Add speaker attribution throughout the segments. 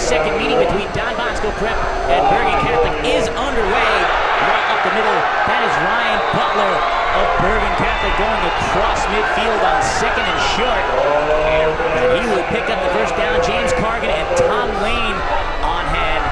Speaker 1: second meeting between Don Bosco Prep and Bergen Catholic is underway. Right up the middle, that is Ryan Butler of Bergen Catholic going across midfield on second and short. And he will pick up the first down. James Cargan and Tom Lane on hand.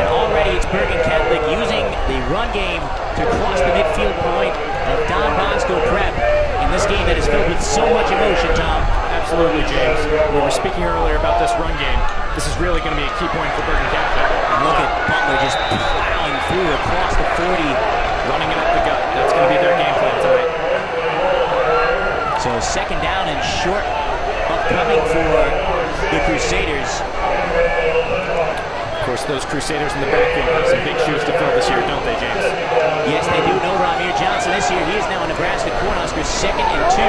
Speaker 1: And already it's Bergen Catholic using the run game to cross the midfield point of Don Bosco Prep in this game that is filled with so much emotion, Tom.
Speaker 2: Absolutely, James. We were speaking earlier about this run game. This is really going to be a key point for Bergen Catholic.
Speaker 1: And look at Butler just plowing through across the 40.
Speaker 2: Running it up the gut. That's going to be their game plan tonight.
Speaker 1: So second down and short upcoming for the Crusaders.
Speaker 2: Of course, those Crusaders in the backfield have some big shoes to fill this year, don't they, James?
Speaker 1: Yes, they do. No Ramir Johnson this year. He is now a Nebraska Cornhusker, second and 2.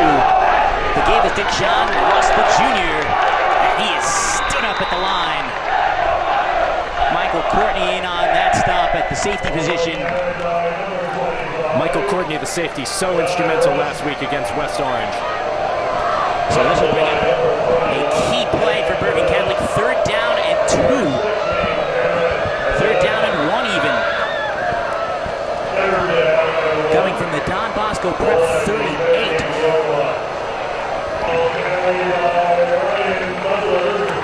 Speaker 1: They gave this to John Russell Jr., and he is stood up at the line. Michael Courtney in on that stop at the safety position.
Speaker 2: Michael Courtney, the safety, so instrumental last week against West Orange.
Speaker 1: So this will bring up a key play for Bergen Catholic. Third down and 2. Third down and 1 even. Coming from the Don Bosco Prep 38.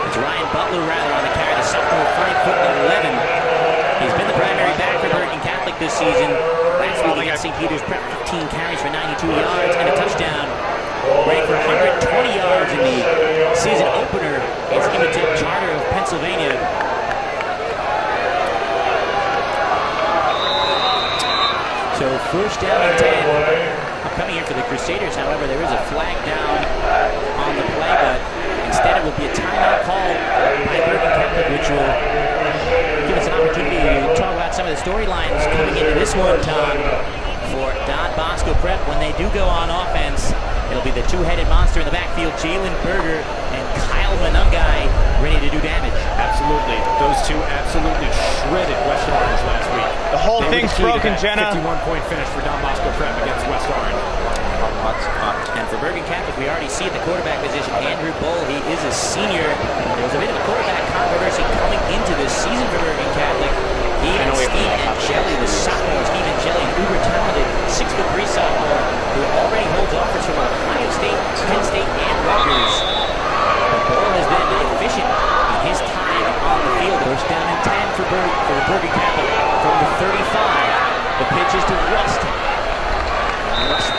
Speaker 1: It's Ryan Butler rather on the carry, the sophomore, 5'11". He's been the primary back for Bergen Catholic this season. Last week against St. Peter's Prep, 15 carries for 92 yards and a touchdown. Ready for 120 yards in the season opener against Imitate Charter of Pennsylvania. So first down and 10. Coming here for the Crusaders, however, there is a flag down on the play, but instead it will be a timeout call by Bergen Catholic, which will give us an opportunity to talk about some of the storylines coming into this one, Tom, for Don Bosco Prep. When they do go on offense, it'll be the two-headed monster in the backfield, Jalen Berger and Kyle Manungai, ready to do damage.
Speaker 2: Absolutely. Those two absolutely shredded West Orange last week.
Speaker 3: The whole thing's broken, Jenna.
Speaker 2: 51-point finish for Don Bosco Prep against West Orange.
Speaker 1: And for Bergen Catholic, we already see at the quarterback position, Andrew Bull. He is a senior. There was a bit of a quarterback controversy coming into this season for Bergen Catholic. He and Steve Angeli, the sophomore, Steve Angeli, an uber-talented 6'3" sophomore who already holds offers from Ohio State, Penn State, and Rutgers. But Bull has been efficient in his time on the field. First down and 10 for Bergen Catholic from the 35. The pitch is to Rust. Rust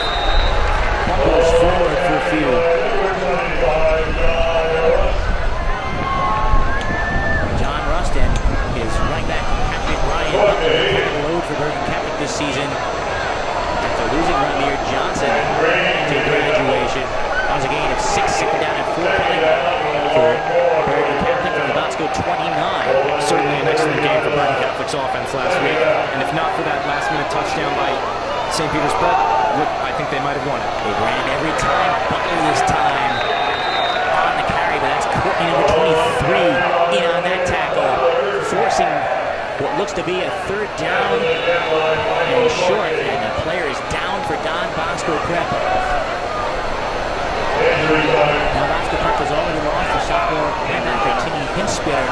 Speaker 1: fumbles forward for a few. John Rustin is running back Patrick Ryan Butler, load for Bergen Catholic this season. After losing Ramir Johnson to graduation, that was a gain of 6, second down and 4 coming for Bergen Catholic from the Bosco 29.
Speaker 2: Certainly an excellent game for Bergen Catholic's offense last week, and if not for that last-minute touchdown by St. Peter's Prep, I think they might have won it.
Speaker 1: They ran every time. Butler this time on the carry, but that's Courtney number 23 in on that tackle, forcing what looks to be a third down and short, and the player is down for Don Bosco Prep. Now Bosco Prep has already lost the sophomore linebacker Timmy Hinspiter.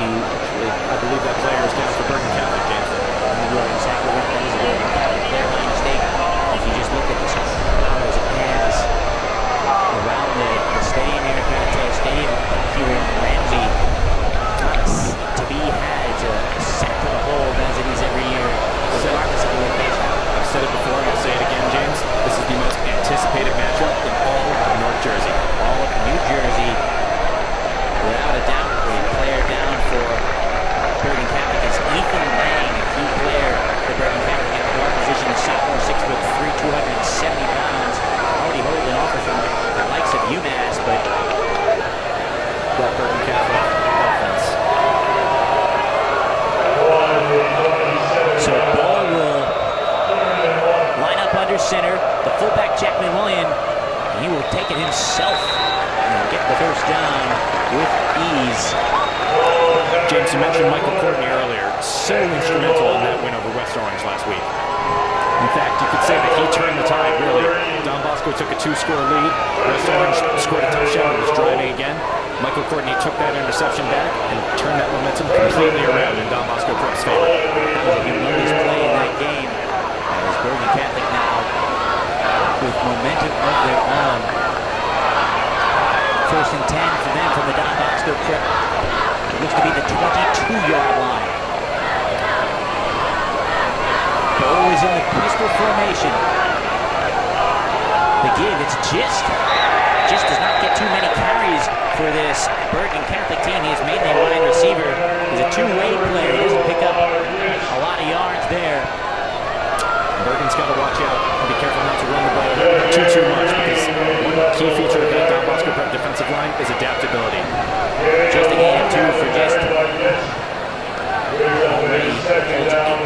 Speaker 2: I believe that player is down for Bergen Catholic, James.
Speaker 1: You are exactly right. That is a player by mistake. If you just look at the those pads around the stadium here at Penn Stadium here in Ramsey, to be had to set to the hold as it is every year, regardless of the location.
Speaker 2: I've said it before, and I'll say it again, James. This is the most anticipated matchup in all of North Jersey.
Speaker 1: All of New Jersey, without a doubt, a player down for Bergen Catholic is Ethan Lang, a key player for Bergen Catholic at guard position, a sophomore, 6'3", 270 pounds, already holding an offer from the likes of UMass, but
Speaker 2: that Bergen Catholic offense.
Speaker 1: So Bull will line up under center, the fullback Jack McWilliam, and he will take it himself and get the first down with ease.
Speaker 2: James, you mentioned Michael Courtney earlier. So instrumental in that win over West Orange last week. In fact, you could say that he turned the tide, really, Bosco took a 2-score lead. West Orange scored a touchdown and was driving again. Michael Courtney took that interception back and turned that momentum completely around in Don Bosco Prep's favor.
Speaker 1: That was a humongous play in that game. As Bergen Catholic now with momentum of their own. First and 10 for them from the Don Bosco Prep. It looks to be the 22-yard line. Bowl is in the pistol formation. The give, it's Gist. Gist does not get too many carries for this Bergen Catholic team. He is mainly a wide receiver. He's a two-way player. He doesn't pick up a lot of yards there.
Speaker 2: Bergen's got to watch out and be careful not to run the ball too much, because one key feature of the Don Bosco Prep defensive line is adaptability.
Speaker 1: Just a game 2 for Gist. Already holds 8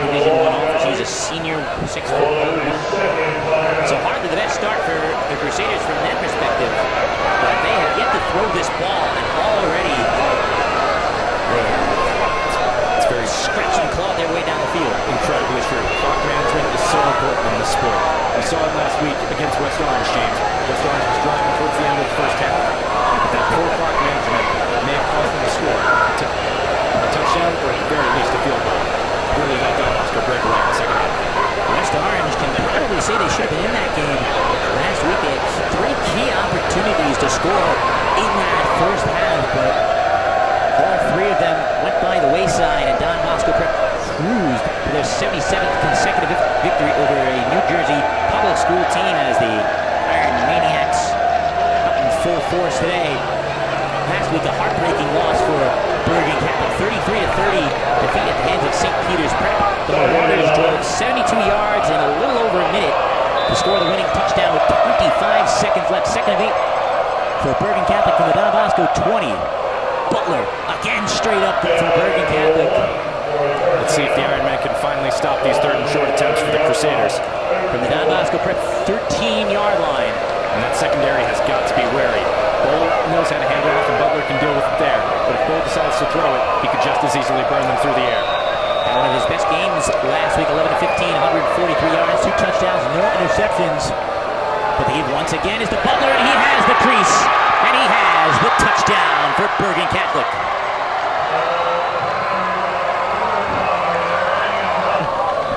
Speaker 1: Division I offers. He's a senior, 6'1". So hardly the best start for the Crusaders from that perspective. But they have yet to throw this ball, and already they have very scratched and clawed their way down the field.
Speaker 2: Incredibly true. Clock management is so important in this sport. We saw it last week against West Orange, James. West Orange was driving towards the end of the first half. But that poor clock management may have caused them to score a touchdown or at the very least a field goal. Really let Don Bosco break away in the second half.
Speaker 1: West Orange can probably say they should have been in that game. Last week they had 3 key opportunities to score in that first half, but all 3 of them went by the wayside, and Don Bosco Prep cruised for their 77th consecutive victory over a New Jersey public school team as the Iron Maniacs up in full force today. Last week a heartbreaking loss for Bergen Catholic, 33-30 defeat at the hands of St. Peter's Prep. The Marauders drove 72 yards in a little over a minute to score the winning touchdown with 25 seconds left. Second and 8 for Bergen Catholic from the Don Bosco 20. Butler again straight up from Bergen Catholic.
Speaker 2: Let's see if the Ironmen can finally stop these 3rd and short attempts for the Crusaders.
Speaker 1: From the Don Bosco Prep 13-yard line.
Speaker 2: And that secondary has got to be wary. Bull knows how to hand it off, and Butler can deal with it there. But if Bull decides to throw it, he could just as easily burn them through the air.
Speaker 1: Had one of his best games last week, 11-15, 143 yards, 2 touchdowns, no interceptions. But the give once again is to Butler, and he has the crease. And he has the touchdown for Bergen Catholic.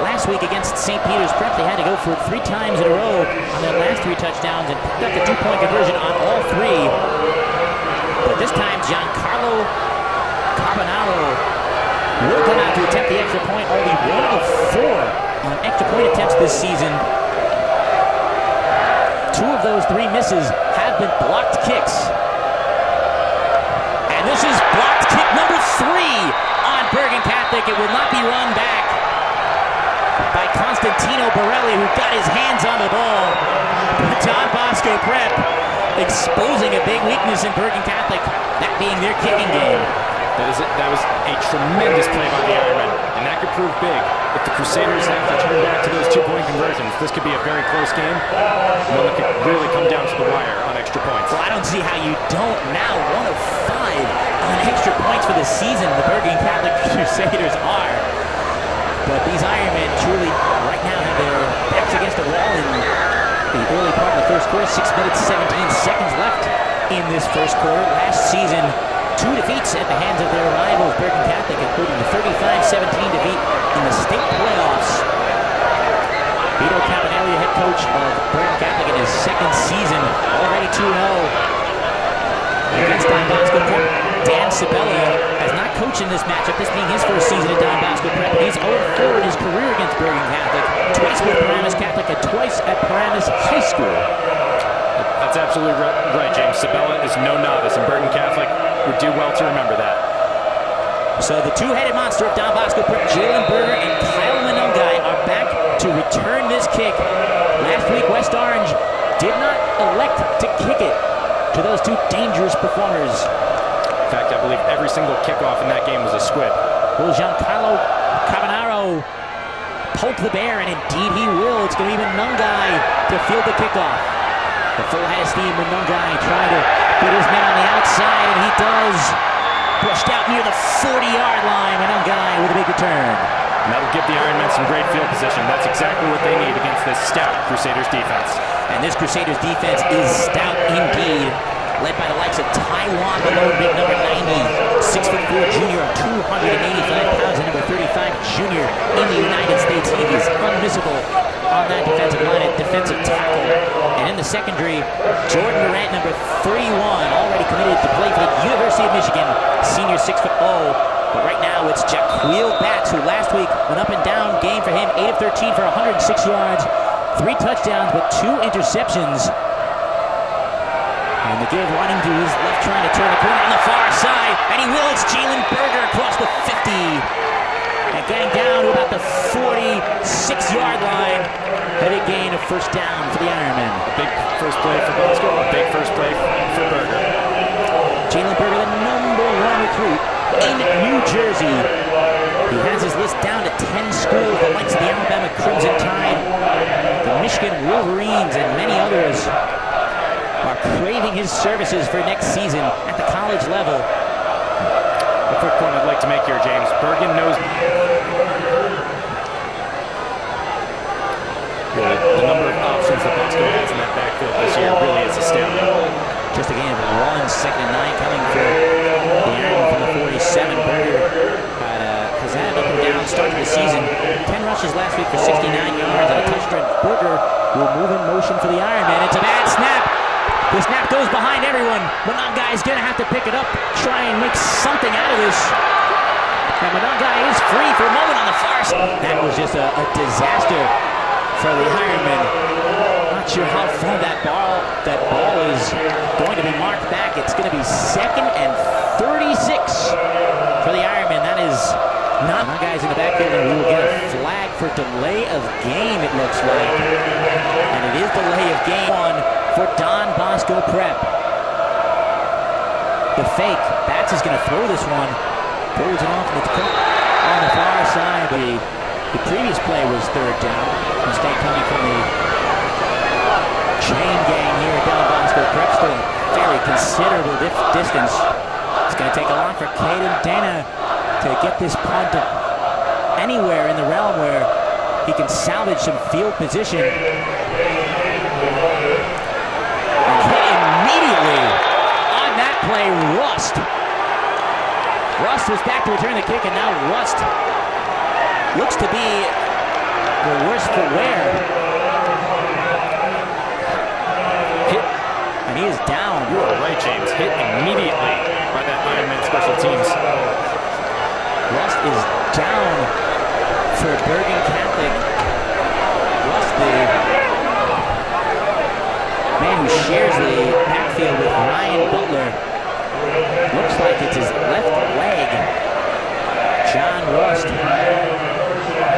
Speaker 1: Last week against St. Peter's Prep, they had to go for it 3 times in a row on their last 3 touchdowns and picked up the 2-point conversion on all 3. But this time, Giancarlo Carbonaro will come out to attempt the extra point. Only 1 of 4 on extra point attempts this season. 2 of those 3 misses have been blocked kicks. And this is blocked kick number 3 on Bergen Catholic. It will not be run back by Constantino Borelli, who got his hands on the ball. But Don Bosco Prep exposing a big weakness in Bergen Catholic, that being their kicking game.
Speaker 2: That was a tremendous play by the Ironmen, and that could prove big. If the Crusaders have to turn back to those 2-point conversions, this could be a very close game, one that could really come down to the wire on extra points.
Speaker 1: Well, I don't see how you don't now. 1 of 5 on extra points for the season, the Bergen Catholic Crusaders are. But these Ironmen truly, right now, have their backs against the wall in the early part of the first quarter. 6 minutes, 17 seconds left in this first quarter. Last season, 2 defeats at the hands of their rivals, Bergen Catholic, including the 35-17 defeat in the state playoffs. Vito Campanelli, head coach of Bergen Catholic in his 2nd season, already 2-0 against Don Bosco Prep. Dan Sabella has not coached in this matchup, this being his 1st season at Don Bosco Prep. He's 0-4 in his career against Bergen Catholic, twice with Paramus Catholic and twice at Paramus High School.
Speaker 2: That's absolutely right, James. Sabella is no novice, and Bergen Catholic would do well to remember that.
Speaker 1: So the 2-headed monster of Don Bosco Prep, Jalen Berger and Kyle Manungai, are back to return this kick. Last week, West Orange did not elect to kick it to those 2 dangerous performers.
Speaker 2: In fact, I believe every single kickoff in that game was a squib.
Speaker 1: Will Giancarlo Carbonaro poke the bear? And indeed he will. It's going to be Manungai to field the kickoff. The full head of steam, Manungai trying to put his men on the outside, and he does. Pushed out near the 40-yard line, Manungai with a big return.
Speaker 2: And that'll give the Ironmen some great field position. That's exactly what they need against this stout Crusaders defense.
Speaker 1: And this Crusaders defense is stout indeed, led by the likes of Taiwan Malone, big number 90, 6'4" junior of 285 pounds, and number 35 junior in the United States. He is unmissable on that defensive line at defensive tackle. And in the secondary, Jordan Morant, number 31, already committed to play for the University of Michigan, senior 6'0". But right now it's Jaquil Batts, who last week went up and down game for him, 8 of 13 for 106 yards, 3 touchdowns, but 2 interceptions. And the give running to his left, trying to turn the corner on the far side, and he will. It's Jalen Berger across the 50. And getting down to about the 46-yard line. Heavy gain of first down for the Ironmen.
Speaker 2: A big first play for Bosco, a big first play for Berger.
Speaker 1: Jalen Berger, the number 1 recruit in New Jersey. He has his list down to 10 schools, the likes of the Alabama Crimson Tide, the Michigan Wolverines, and many others are craving his services for next season at the college level.
Speaker 2: A quick point I'd like to make here, James. Bergen knows the number of options that Bosco has in that backfield this year really is astounding.
Speaker 1: Just a gain of 1, 2nd and 9 coming for the Ironmen from the 47. Berger has had up and down start to the season. 10 rushes last week for 69 yards and a touchdown. Berger will move in motion for the Ironmen. It's a bad snap. The snap goes behind everyone. Monongai is going to have to pick it up, try and make something out of this. And Monongai is free for a moment on the far side. That was just a disaster for the Ironmen. Not sure how far that ball is going to be marked back. It's going to be 2nd and 36 for the Ironmen. That is not guys in the backfield, and we will get a flag for delay of game, it looks like. And it is delay of game 1 for Don Bosco Prep. The fake. Batts is going to throw this one. Throws it off, and it's caught on the far side. The previous play was 3rd down. Mistake coming from the chain gang here at Don Bosco Prep. Still very considerable distance. It's going to take a lot for Caden Dana to get this punt anywhere in the realm where he can salvage some field position. And hit immediately on that play, Rust. Rust was back to return the kick, and now Rust looks to be the worse for wear. Hit, and he is down.
Speaker 2: You are right, James. Hit immediately by that Ironman special teams.
Speaker 1: Rust is down for Bergen Catholic. Rust, the man who shares the backfield with Ryan Butler. Looks like it's his left leg. John Rust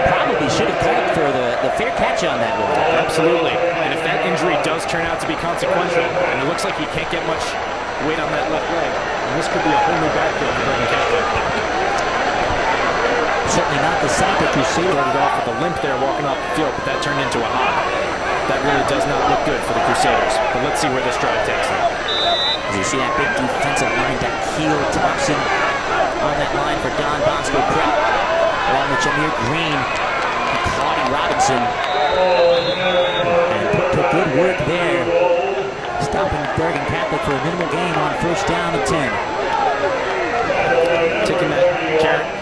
Speaker 1: probably should have called for the fair catch on that one.
Speaker 2: Absolutely. And if that injury does turn out to be consequential, and it looks like he can't get much weight on that left leg, this could be a whole new backfield for Bergen Catholic.
Speaker 1: Certainly not the Santa Crusader.
Speaker 2: Started off with a limp there walking off the field, but that turned into a hop. That really does not look good for the Crusaders. But let's see where this drive takes them.
Speaker 1: As you see that big defensive line, Daquil Thompson on that line for Don Bosco Prep, along with Jameer Green and Claudia Robinson. And put to good work there, stopping Bergen Catholic for a minimal gain on 1st down and 10.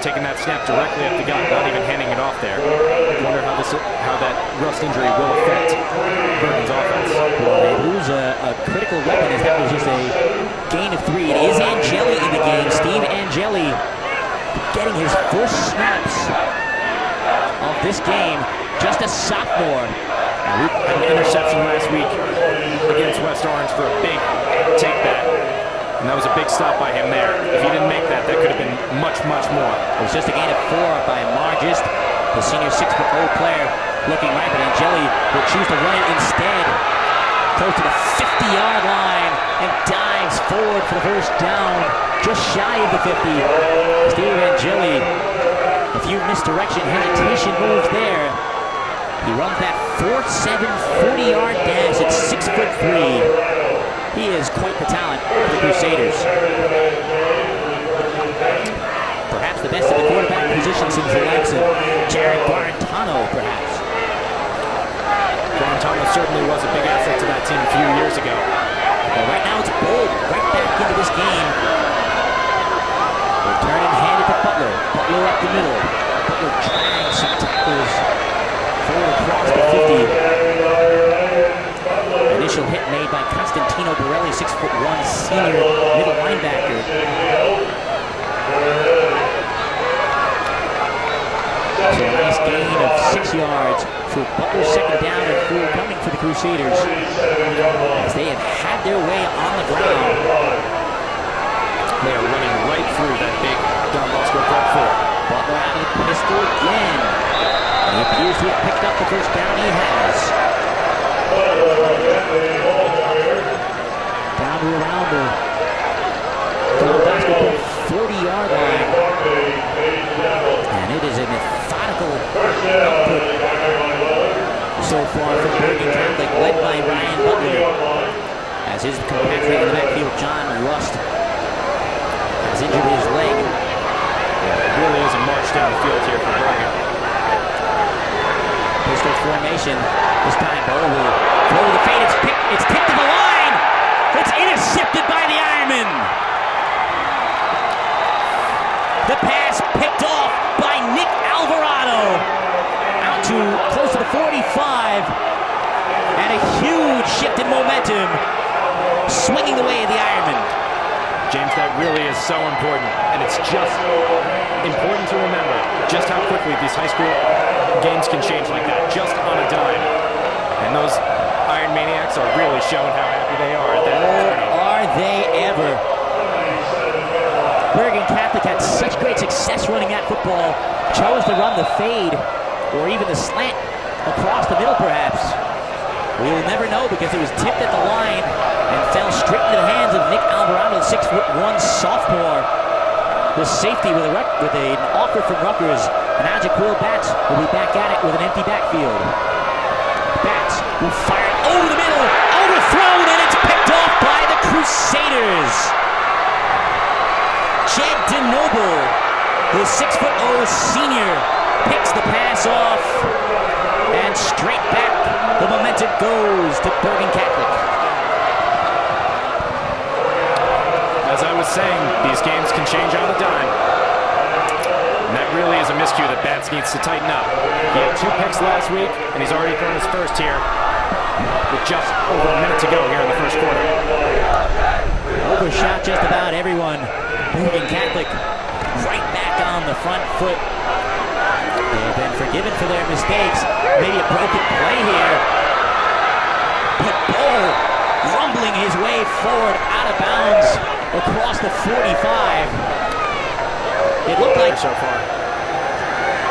Speaker 2: Taking that snap directly up the gut, not even handing it off there. I wonder how that Rust injury will affect Bergen's offense.
Speaker 1: Well, they lose a critical weapon, as that was just a gain of 3. It is Angeli in the game. Steve Angeli getting his first snaps of this game. Just a sophomore.
Speaker 2: We had an interception last week against West Orange for a big take back. And that was a big stop by him there. If he didn't make that, that could have been much, much more.
Speaker 1: It was just a gain of 4 by Margist, the senior 6'0" player, looking right, but Angeli will choose to run it instead. Close to the 50-yard line and dives forward for the 1st down, just shy of the 50. Steve Angeli, a few misdirection, hesitation moves there. He runs that 4.7 40-yard dash at 6'3". He is quite the talent for the Crusaders. Perhaps the best of the quarterback position since the likes of Jared Guarantano, perhaps.
Speaker 2: Guarantano certainly was a big asset to that team a few years ago.
Speaker 1: Well, right now it's Bold right back into this game. They're turning hand to Butler. Butler up the middle. Butler drags some tackles forward across the 50. Initial hit made by Constantino Borelli, 6'1" senior middle linebacker. So a nice gain of 6 yards for Butler's second down and 4 coming for the Crusaders, as they have had their way on the ground.
Speaker 2: They are running right through that big Bosco front four.
Speaker 1: Butler out of the pistol again. And he appears to have picked up the first down. He has. Down to around the Bosco 40-yard line. And it is a methodical output so far from Bergen Catholic, led by Ryan Butler, as his compatriot in the backfield, John Rust, has injured his leg.
Speaker 2: It really is a march down the field here for Bergen.
Speaker 1: Pistol formation. This time, Bo will throw the fade. It's tipped to the line. It's intercepted by the Ironman. The pass picked off by Nick Alvarado. Out to close to the 45. And a huge shift in momentum, swinging the way of the Ironman.
Speaker 2: James, that really is so important. And it's just important to remember just how quickly these high school games can change like that, just on a dime. And those Iron Maniacs are really showing how happy they are at that.
Speaker 1: Oh, are they ever. Bergen Catholic had such great success running that football, chose to run the fade, or even the slant across the middle perhaps. We will never know, because it was tipped at the line and fell straight into the hands of Nick Alvarado, the 6'1" sophomore. The safety with an offer from Rutgers. And now Jaquil Batts will be back at it with an empty backfield. Batts will fire it over the middle, overthrown, and it's picked off by the Crusaders. Jed DeNoble, the 6'0" senior, picks the pass off, and straight back the momentum goes to Bergen Catholic.
Speaker 2: As I was saying, these games can change on a dime. And that really is a miscue that Batts needs to tighten up. He had 2 picks last week, and he's already thrown his first here with just over a minute to go here in the first quarter.
Speaker 1: Overshot just about everyone. Bergen Catholic right back on the front foot. They have been forgiven for their mistakes. Maybe a broken play here. But Bull rumbling his way forward out of bounds across the 45. It looked like
Speaker 2: so far.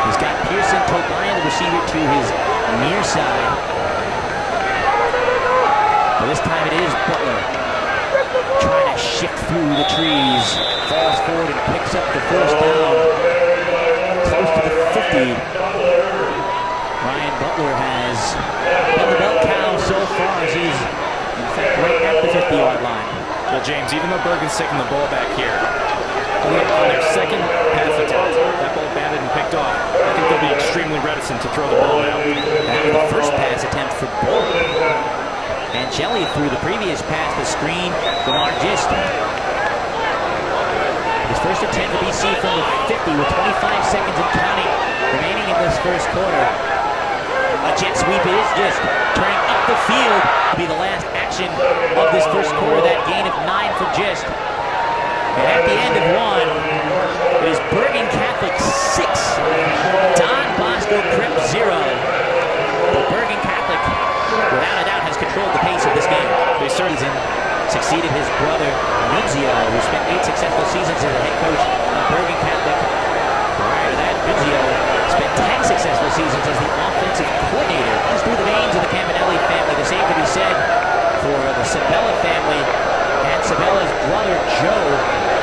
Speaker 1: He's got Pearson Tobias, the receiver, to his near side. But this time it is Butler trying to shift through the trees. Falls forward and picks up the first down. Close to the 50. Ryan Butler has been the bell cow so far, as he's, in fact, right at the 50-yard line.
Speaker 2: Well, James, even though Bergen's taking the ball back here, on their second pass attempt, that ball batted and picked off, I think they'll be extremely reticent to throw the ball now.
Speaker 1: That was the first pass attempt for Bull. Angeli threw the previous pass, the screen from Argist. His first attempt to BC from the 50 with 25 seconds and counting remaining in this first quarter. A jet sweep is just turning up the field to be the last action of this first quarter. That gain of 9 for Gist. And at the end of 1, it is Bergen Catholic 6, Don Bosco Prep 0. But Bergen Catholic, without a doubt, has controlled the pace of this game. They certainly succeeded his brother Nunzio, who spent 8 successful seasons as a head coach of Bergen Catholic. Prior to that, Nunzio spent 10 successful seasons as the offensive coordinator. Runs through the veins of the Campanelli family. The same could be said for the Sabella family and Sabella's brother Joe,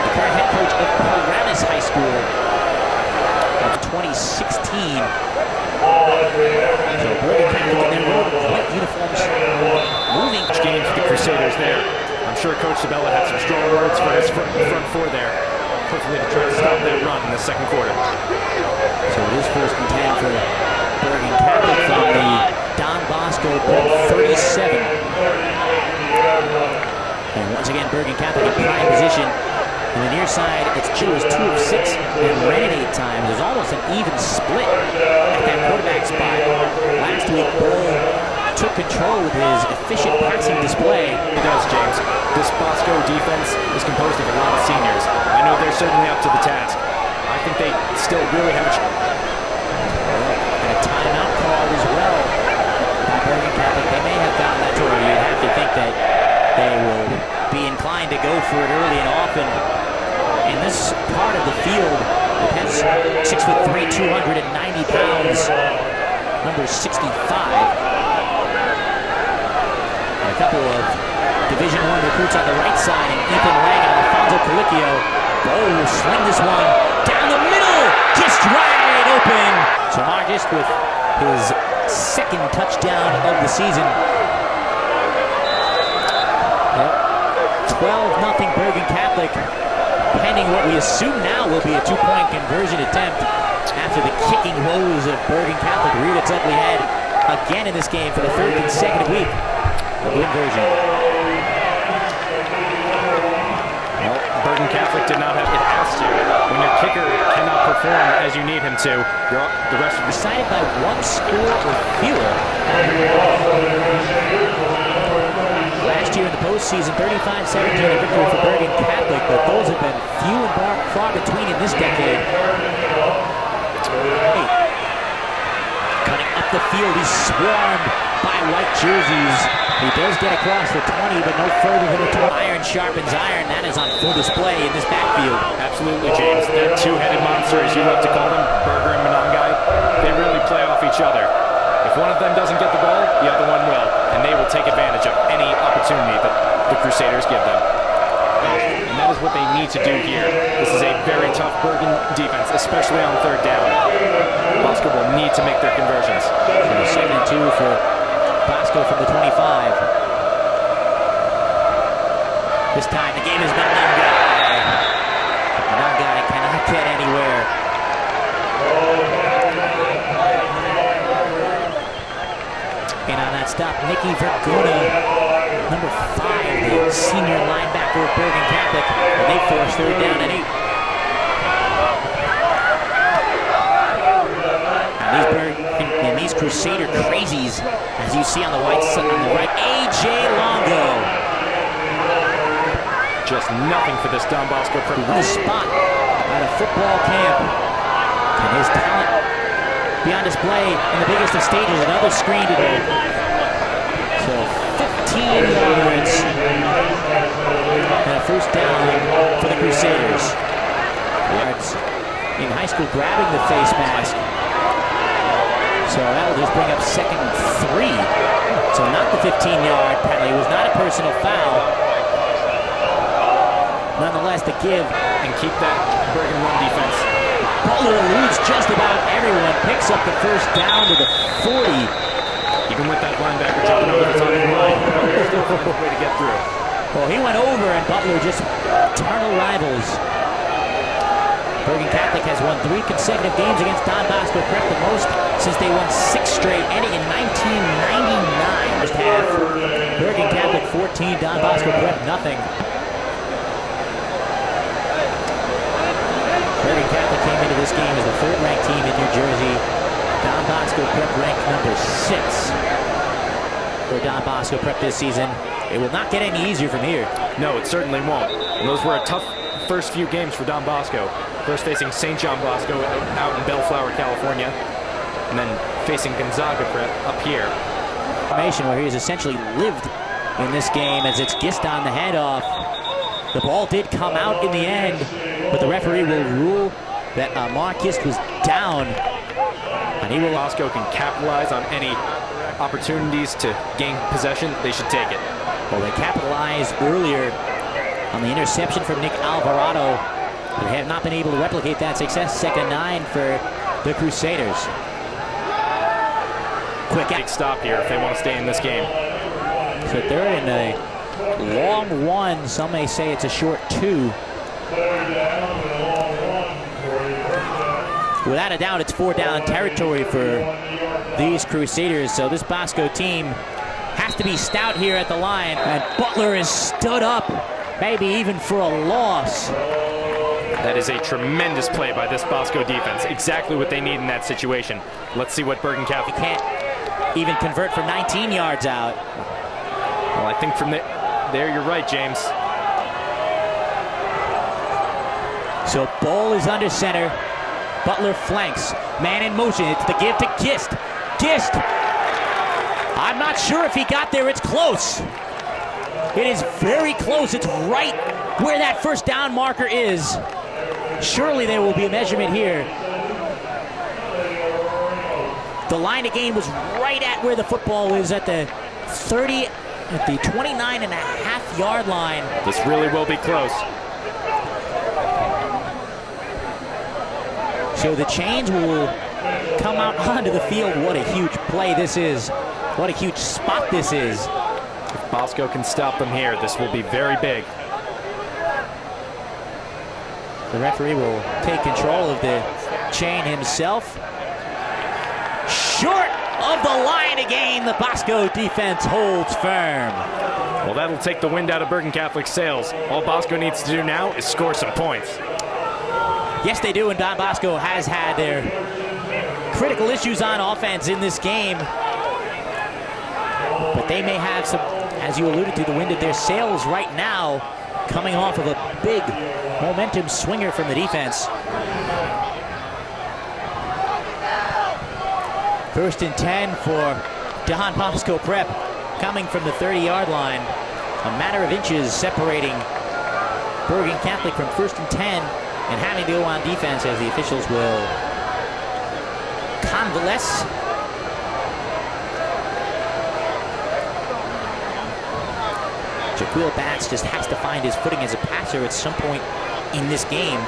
Speaker 1: the current head coach of Paramus High School of 2016. So Bergen Catholic in their road white uniforms moving.
Speaker 2: Game for the Crusaders there. I'm sure Coach Sabella had some strong words for his front four there. Hopefully to try to stop that run in the second quarter.
Speaker 1: So it is 1st and 10 for Bergen Catholic from the Don Bosco Prep 37. And once again, Bergen Catholic in prime position. On the near side, it's Chillers 2 of 6 and ran 8 times. There's almost an even split at that quarterback spot. Last week, Bull took control with his efficient passing display.
Speaker 2: It does, James. This Bosco defense is composed of a lot of seniors. I know they're certainly up to the task. I think they still really have a chance.
Speaker 1: And a timeout called as well by Bergen Catholic. They may have gotten that to where you'd have to think that they will be inclined to go for it early and often. In this part of the field, it has 6'3", 290 pounds, number 65. And a couple of Division I recruits on the right side, and Ethan Lang and Alfonso Colicchio. Bowl will sling this one down the middle, just wide open. So Margist with his 2nd touchdown of the season. 12-0 Bergen Catholic, pending what we assume now will be a 2-point conversion attempt after the kicking woes of Bergen Catholic reared its ugly head again in this game for the 3rd consecutive week of conversion.
Speaker 2: Well, Bergen Catholic did not have it has to. When your kicker cannot perform as you need him to, the rest of the
Speaker 1: decided by 1 score or fewer. Last year in the postseason, 35-17 victory for Bergen Catholic, but those have been few and far between in this decade. Cutting up the field, he's swarmed by white jerseys. He does get across the 20, but no further than the 20. Iron sharpens iron. That is on full display in this backfield.
Speaker 2: Absolutely, James. They're two-headed monsters, you love to call them, Berger and Monongai. They really play off each other. If one of them doesn't get the ball, the other one will, and they will take advantage of any opportunity that the Crusaders give them. And that is what they need to do here. This is a very tough Bergen defense, especially on 3rd down. Bosco will need to make their conversions.
Speaker 1: So 2nd and 2 for Bosco from the 25. This time the game has been Monongai. Monongai cannot get anywhere. And on that stop, Nicky Vergona, number 5, the senior linebacker of Bergen Catholic, and they force 3rd down and 8. And these Crusader crazies, as you see on the right, A.J. Longo.
Speaker 2: Just nothing for this Don Bosco.
Speaker 1: What a spot at a football camp. And his talent be on display in the biggest of stages. Another screen today. So 15 yards and a 1st down for the Crusaders. Yards in high school grabbing the face mask. So that'll just bring up 2nd and 3. So not the 15-yard penalty. It was not a personal foul. Nonetheless, the give
Speaker 2: and keep that Bergen run defense.
Speaker 1: Butler eludes just about everyone, picks up the 1st down to the 40.
Speaker 2: Even with that linebacker jumping over the top of the line, Butler still finds a way to get through.
Speaker 1: Well, he went over, and Butler just eternal rivals. Bergen Catholic has won 3 consecutive games against Don Bosco Prep, the most since they won 6 straight, ending in 1999. First half, Bergen Catholic 14, Don Bosco Prep nothing. Bergen Catholic came into this game as the 3rd-ranked team in New Jersey. Don Bosco Prep ranked number 6 for Don Bosco Prep this season. It will not get any easier from here.
Speaker 2: No, it certainly won't. And those were a tough first few games for Don Bosco. First facing St. John Bosco out in Bellflower, California, and then facing Gonzaga Prep up here.
Speaker 1: Formation where he has essentially lived in this game as it's Gist on the handoff. The ball did come out in the end, but the referee will rule that Mark Gist was down. And he will.
Speaker 2: Bosco can capitalize on any opportunities to gain possession. They should take it.
Speaker 1: Well, they capitalized earlier on the interception from Nick Alvarado. They have not been able to replicate that success. 2nd and 9 for the Crusaders. Quick
Speaker 2: big stop here if they want to stay in this game.
Speaker 1: So 3rd and a long 1. Some may say it's a short 2. Without a doubt, it's 4-down territory for these Crusaders. So this Bosco team has to be stout here at the line. And Butler is stood up, maybe even for a loss.
Speaker 2: That is a tremendous play by this Bosco defense. Exactly what they need in that situation. Let's see what Bergen Catholic
Speaker 1: can't even convert from 19 yards out.
Speaker 2: Well, I think from there you're right, James.
Speaker 1: So Bowl is under center. Butler flanks. Man in motion. It's the give to Gist. Gist. I'm not sure if he got there. It's close. It is very close. It's right where that first down marker is. Surely there will be a measurement here. The line of gain was right at where the football is at the 30, at the 29.5-yard line.
Speaker 2: This really will be close.
Speaker 1: So the chains will come out onto the field. What a huge play this is. What a huge spot this is.
Speaker 2: If Bosco can stop them here, this will be very big.
Speaker 1: The referee will take control of the chain himself. Short of the line again, the Bosco defense holds firm.
Speaker 2: Well, that'll take the wind out of Bergen Catholic's sails. All Bosco needs to do now is score some points.
Speaker 1: Yes, they do, and Don Bosco has had their critical issues on offense in this game. But they may have some, as you alluded to, the wind at their sails right now, coming off of a big momentum swinger from the defense. First and 10 for Don Bosco Prep, coming from the 30-yard line. A matter of inches separating Bergen Catholic from first and 10 and having to go on defense as the officials will convalesce. Jaquil Batts just has to find his footing as a passer at some point in this game,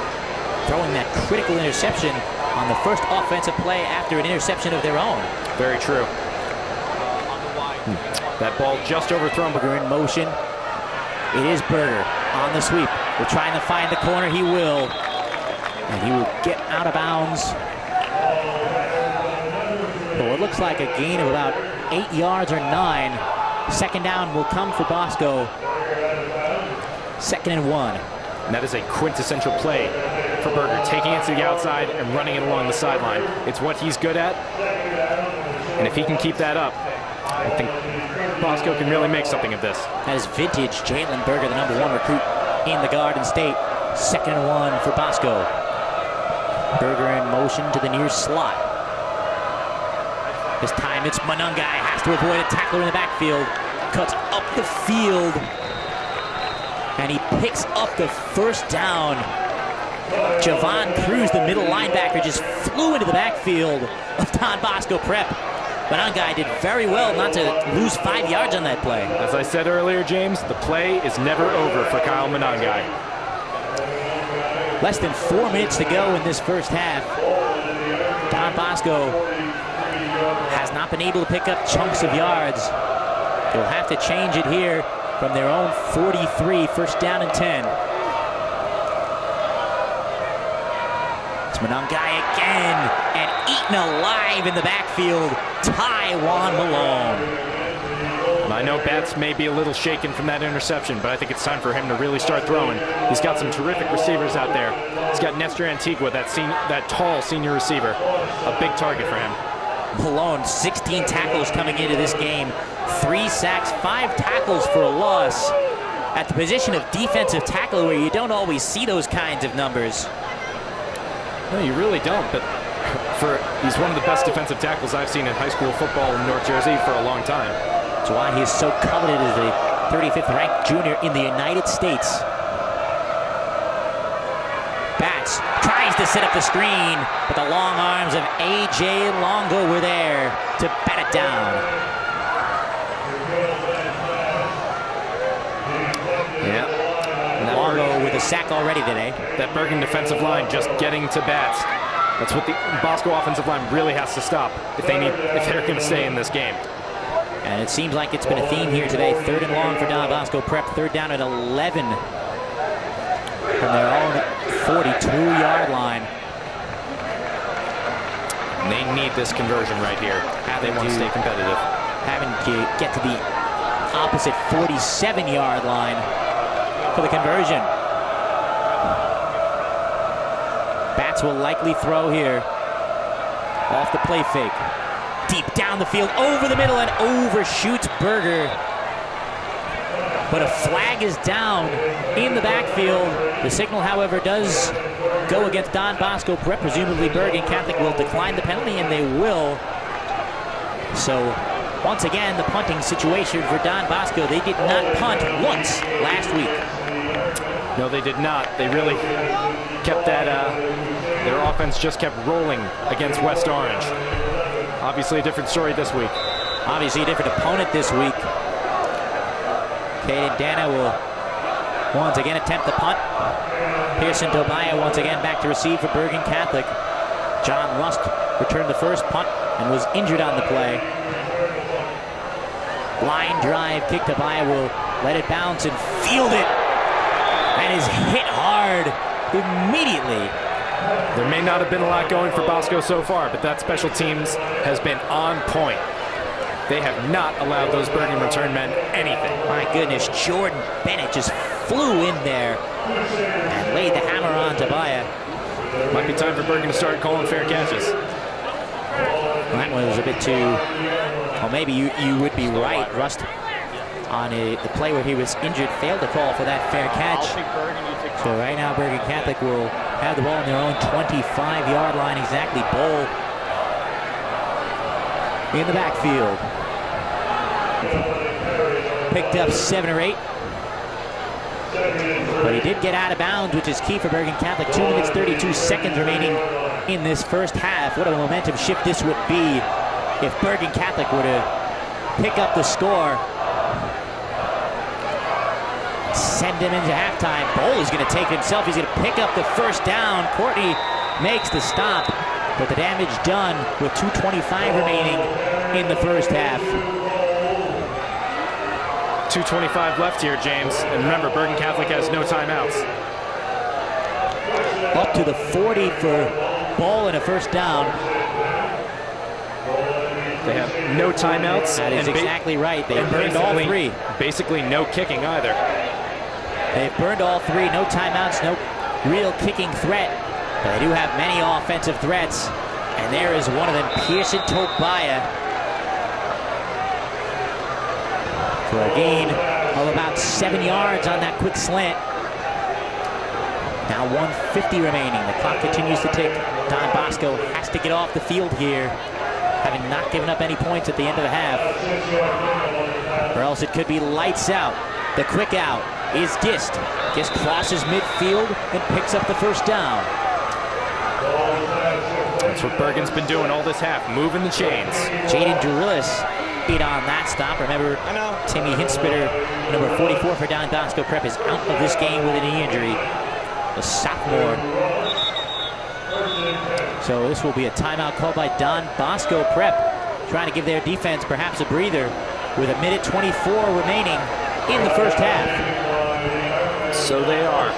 Speaker 1: throwing that critical interception on the first offensive play after an interception of their own.
Speaker 2: Very true. That ball just overthrown.
Speaker 1: Berger in motion. It is Berger on the sweep. We're trying to find the corner. He will. And he will get out of bounds. But what looks like a gain of about 8 yards or 9. Second down will come for Bosco. 2nd and 1.
Speaker 2: And that is a quintessential play for Berger, taking it to the outside and running it along the sideline. It's what he's good at. And if he can keep that up, I think Bosco can really make something of this.
Speaker 1: That is vintage Jalen Berger, the #1 recruit in the Garden State. 2nd and 1 for Bosco. Berger in motion to the near slot. This time it's Monungai, has to avoid a tackler in the backfield. Cuts up the field. And he picks up the first down. Javon Cruz, the middle linebacker, just flew into the backfield of Don Bosco Prep. Monungai did very well not to lose 5 yards on that play.
Speaker 2: As I said earlier, James, the play is never over for Kyle Monungai.
Speaker 1: Less than 4 minutes to go in this first half. Don Bosco has not been able to pick up chunks of yards. They'll have to change it here from their own 43, first down and 10. It's Monungai again, and eaten alive in the backfield, Taiwan Malone.
Speaker 2: I know Batts may be a little shaken from that interception, but I think it's time for him to really start throwing. He's got some terrific receivers out there. He's got Nestor Antigua, that tall senior receiver, a big target for him.
Speaker 1: Malone, 16 tackles coming into this game. 3 sacks, 5 tackles for a loss. At the position of defensive tackle, where you don't always see those kinds of numbers.
Speaker 2: No, you really don't, but he's one of the best defensive tackles I've seen in high school football in North Jersey for a long time.
Speaker 1: That's why he is so coveted as a 35th ranked junior in the United States. Batts tries to set up the screen, but the long arms of A.J. Longo were there to bat it down.
Speaker 2: Yeah.
Speaker 1: Longo with a sack already today.
Speaker 2: That Bergen defensive line just getting to Batts. That's what the Bosco offensive line really has to stop if they're going to stay in this game.
Speaker 1: And it seems like it's been a theme here today. 3rd and long for Don Bosco Prep. 3rd down at 11 from their own 42-yard line.
Speaker 2: And they need this conversion right here. They want to stay competitive.
Speaker 1: Having to get to the opposite 47-yard line for the conversion. Bats will likely throw here. Off the play fake. Deep down the field, over the middle, and overshoots Berger. But a flag is down in the backfield. The signal, however, does go against Don Bosco Prep. Presumably Bergen Catholic will decline the penalty, and they will. So once again, the punting situation for Don Bosco. They did not punt once last week.
Speaker 2: No, they did not. They really kept that, their offense just kept rolling against West Orange. Obviously a different story this week.
Speaker 1: Obviously a different opponent this week. Caden Dana will once again attempt the punt. Pearson Tobiah once again back to receive for Bergen Catholic. John Rust returned the first punt and was injured on the play. Line drive kick. Tobiah will let it bounce and field it. And is hit hard immediately.
Speaker 2: There may not have been a lot going for Bosco so far, but that special teams has been on point. They have not allowed those Bergen return men anything.
Speaker 1: My goodness, Jordan Bennett just flew in there and laid the hammer on Tobiah.
Speaker 2: Might be time for Bergen to start calling fair catches.
Speaker 1: That one was a bit too... Well, maybe you would be right. Rust on the play where he was injured failed to call for that fair catch. So right now Bergen Catholic will have the ball on their own 25-yard line exactly. Bowl in the backfield. Picked up 7 or 8. But he did get out of bounds, which is key for Bergen Catholic. 2 minutes, 32 seconds remaining in this first half. What a momentum shift this would be if Bergen Catholic were to pick up the score. Send him into halftime. Bowl is going to take it himself. He's going to pick up the first down. Courtney makes the stop, but the damage done with 2:25 remaining in the first half.
Speaker 2: 2:25 left here, James. And remember, Bergen Catholic has no timeouts.
Speaker 1: Up to the 40 for Bowl and a first down.
Speaker 2: They have no timeouts.
Speaker 1: That is exactly right. They burned all 3.
Speaker 2: Basically no kicking either.
Speaker 1: They've burned all 3. No timeouts, no real kicking threat. But they do have many offensive threats. And there is one of them, Pearson Tobiah, for a gain of about 7 yards on that quick slant. Now 1:50 remaining. The clock continues to tick. Don Bosco has to get off the field here, having not given up any points at the end of the half. Or else it could be lights out. The quick out is Gist. Gist crosses midfield and picks up the first down.
Speaker 2: That's what Bergen's been doing all this half, moving the chains.
Speaker 1: Jaden Durillis beat on that stop. Remember, Timmy Hinspitter, number 44 for Don Bosco Prep, is out of this game with a knee injury. The sophomore. So this will be a timeout called by Don Bosco Prep, trying to give their defense perhaps a breather with 1:24 remaining in the first half.
Speaker 2: So they are.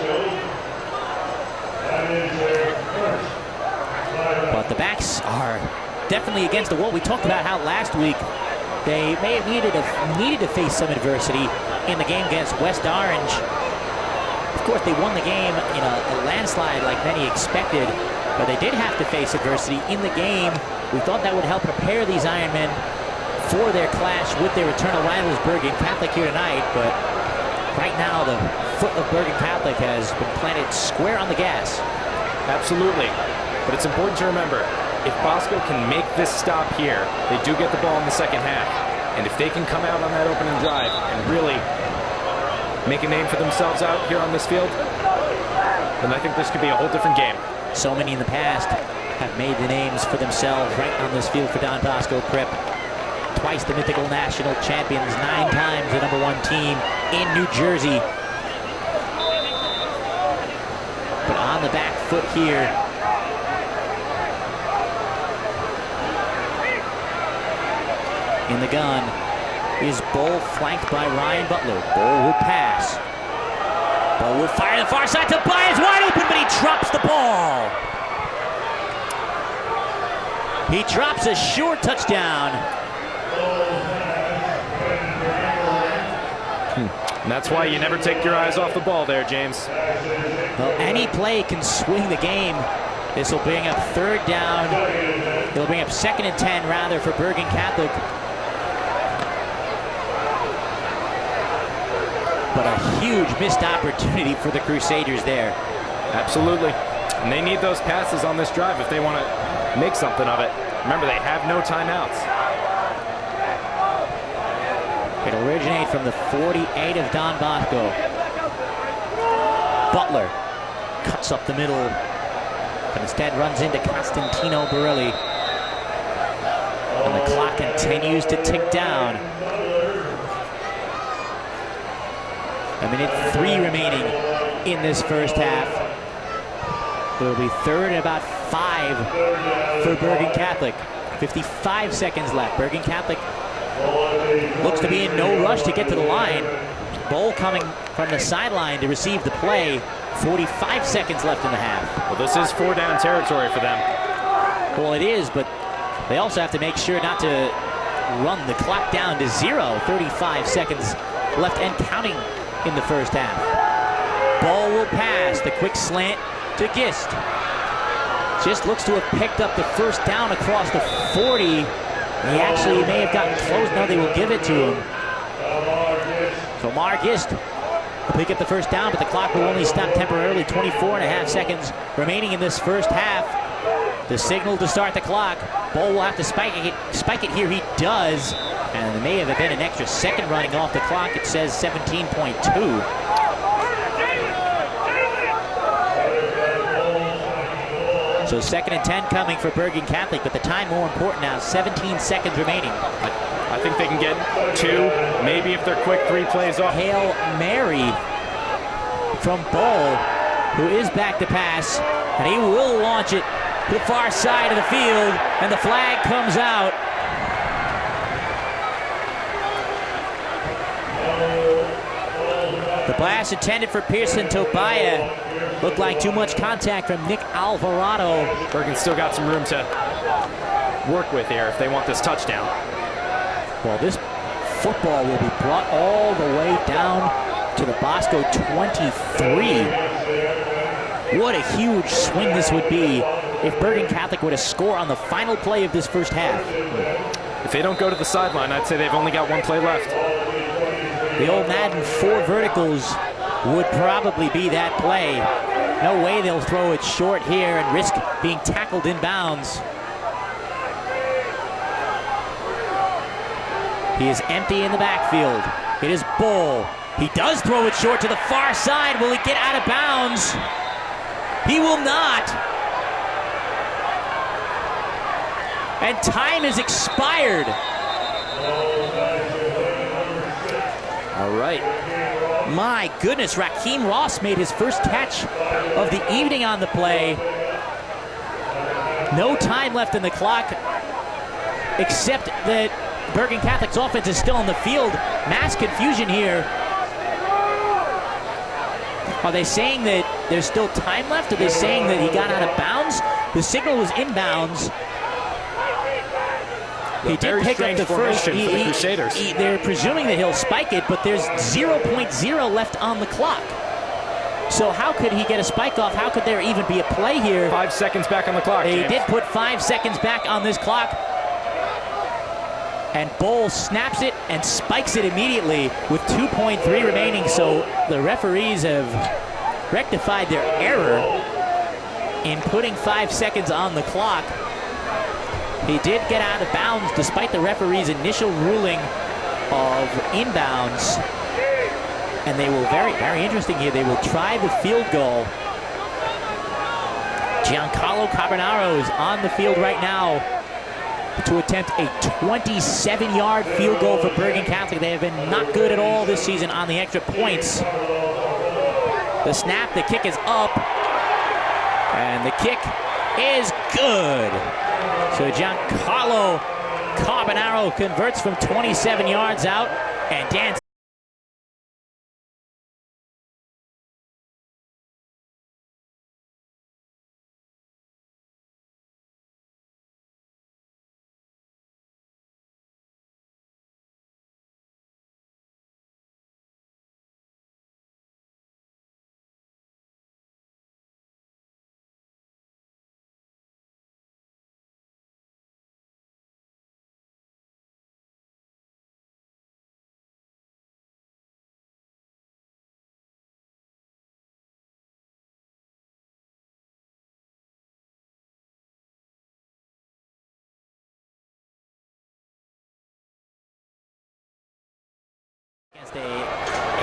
Speaker 1: But the backs are definitely against the wall. We talked about how last week they may have needed to face some adversity in the game against West Orange. Of course, they won the game in a landslide like many expected, but they did have to face adversity in the game. We thought that would help prepare these Ironmen for their clash with their eternal rivals, Bergen Catholic, here tonight. But right now, the foot of Bergen Catholic has been planted square on the gas.
Speaker 2: Absolutely. But it's important to remember, if Bosco can make this stop here, they do get the ball in the second half. And if they can come out on that opening drive and really make a name for themselves out here on this field, then I think this could be a whole different game.
Speaker 1: So many in the past have made the names for themselves right on this field for Don Bosco Prep. Twice the mythical national champions, 9 times the #1 team in New Jersey. But on the back foot here, in the gun is Bull, flanked by Ryan Butler. Bull will pass. Bull will fire the far side. Tobias wide open, but he drops the ball. He drops a short touchdown.
Speaker 2: And that's why you never take your eyes off the ball there, James.
Speaker 1: Well, any play can swing the game. This will bring up third down. It'll bring up 2nd and 10, rather, for Bergen Catholic. But a huge missed opportunity for the Crusaders there.
Speaker 2: Absolutely. And they need those passes on this drive if they want to make something of it. Remember, they have no timeouts.
Speaker 1: It'll originate from the 48 of Don Bosco. Butler cuts up the middle, but instead runs into Costantino Borelli. And the clock continues to tick down. 1:03 remaining in this first half. It'll be 3rd and about 5 for Bergen Catholic. 55 seconds left. Bergen Catholic looks to be in no rush to get to the line. Bowl coming from the sideline to receive the play. 45 seconds left in the half.
Speaker 2: Well, this is 4-down territory for them.
Speaker 1: Well, it is, but they also have to make sure not to run the clock down to 0. 35 seconds left and counting in the first half. Ball will pass. The quick slant to Gist. Gist looks to have picked up the first down across the 40. He actually may have gotten close. No, they will give it to him. So Mar Gist will pick up the first down, but the clock will only stop temporarily. 24.5 seconds remaining in this first half. The signal to start the clock. Bull will have to spike it here. He does. And there may have been an extra second running off the clock. It says 17.2. So 2nd and 10 coming for Bergen Catholic, but the time more important now. 17 seconds remaining.
Speaker 2: I think they can get 2, maybe if they're quick, 3 plays off.
Speaker 1: Hail Mary from Bull, who is back to pass, and he will launch it to the far side of the field, and the flag comes out. The pass intended for Pearson Tobiah. Looked like too much contact from Nick Alvarado.
Speaker 2: Bergen's still got some room to work with here if they want this touchdown.
Speaker 1: Well, this football will be brought all the way down to the Bosco 23. What a huge swing this would be if Bergen Catholic were to score on the final play of this first half.
Speaker 2: If they don't go to the sideline, I'd say they've only got 1 play left.
Speaker 1: The old Madden 4 verticals would probably be that play. No way they'll throw it short here and risk being tackled in bounds. He is empty in the backfield. It is Bull. He does throw it short to the far side. Will he get out of bounds? He will not. And time has expired. All right. My goodness, Raheem Ross made his first catch of the evening on the play. No time left in the clock, except that Bergen Catholic's offense is still on the field. Mass confusion here. Are they saying that there's still time left? Are they saying that he got out of bounds? The signal was inbounds. He did pick up the first. They're presuming that he'll spike it, but there's 0.0 left on the clock. So how could he get a spike off? How could there even be a play here?
Speaker 2: 5 seconds back on the clock,
Speaker 1: They
Speaker 2: James.
Speaker 1: did put 5 seconds back on this clock. And Bull snaps it and spikes it immediately with 2.3 remaining. So the referees have rectified their error in putting 5 seconds on the clock. He did get out of bounds despite the referee's initial ruling of inbounds. And they will, very interesting here, they will try the field goal. Giancarlo Carbonaro is on the field right now to attempt a 27-yard field goal for Bergen Catholic. They have been not good at all this season on the extra points. The snap, the kick is up, and the kick is good. So Giancarlo Carbonaro converts from 27 yards out, and Dan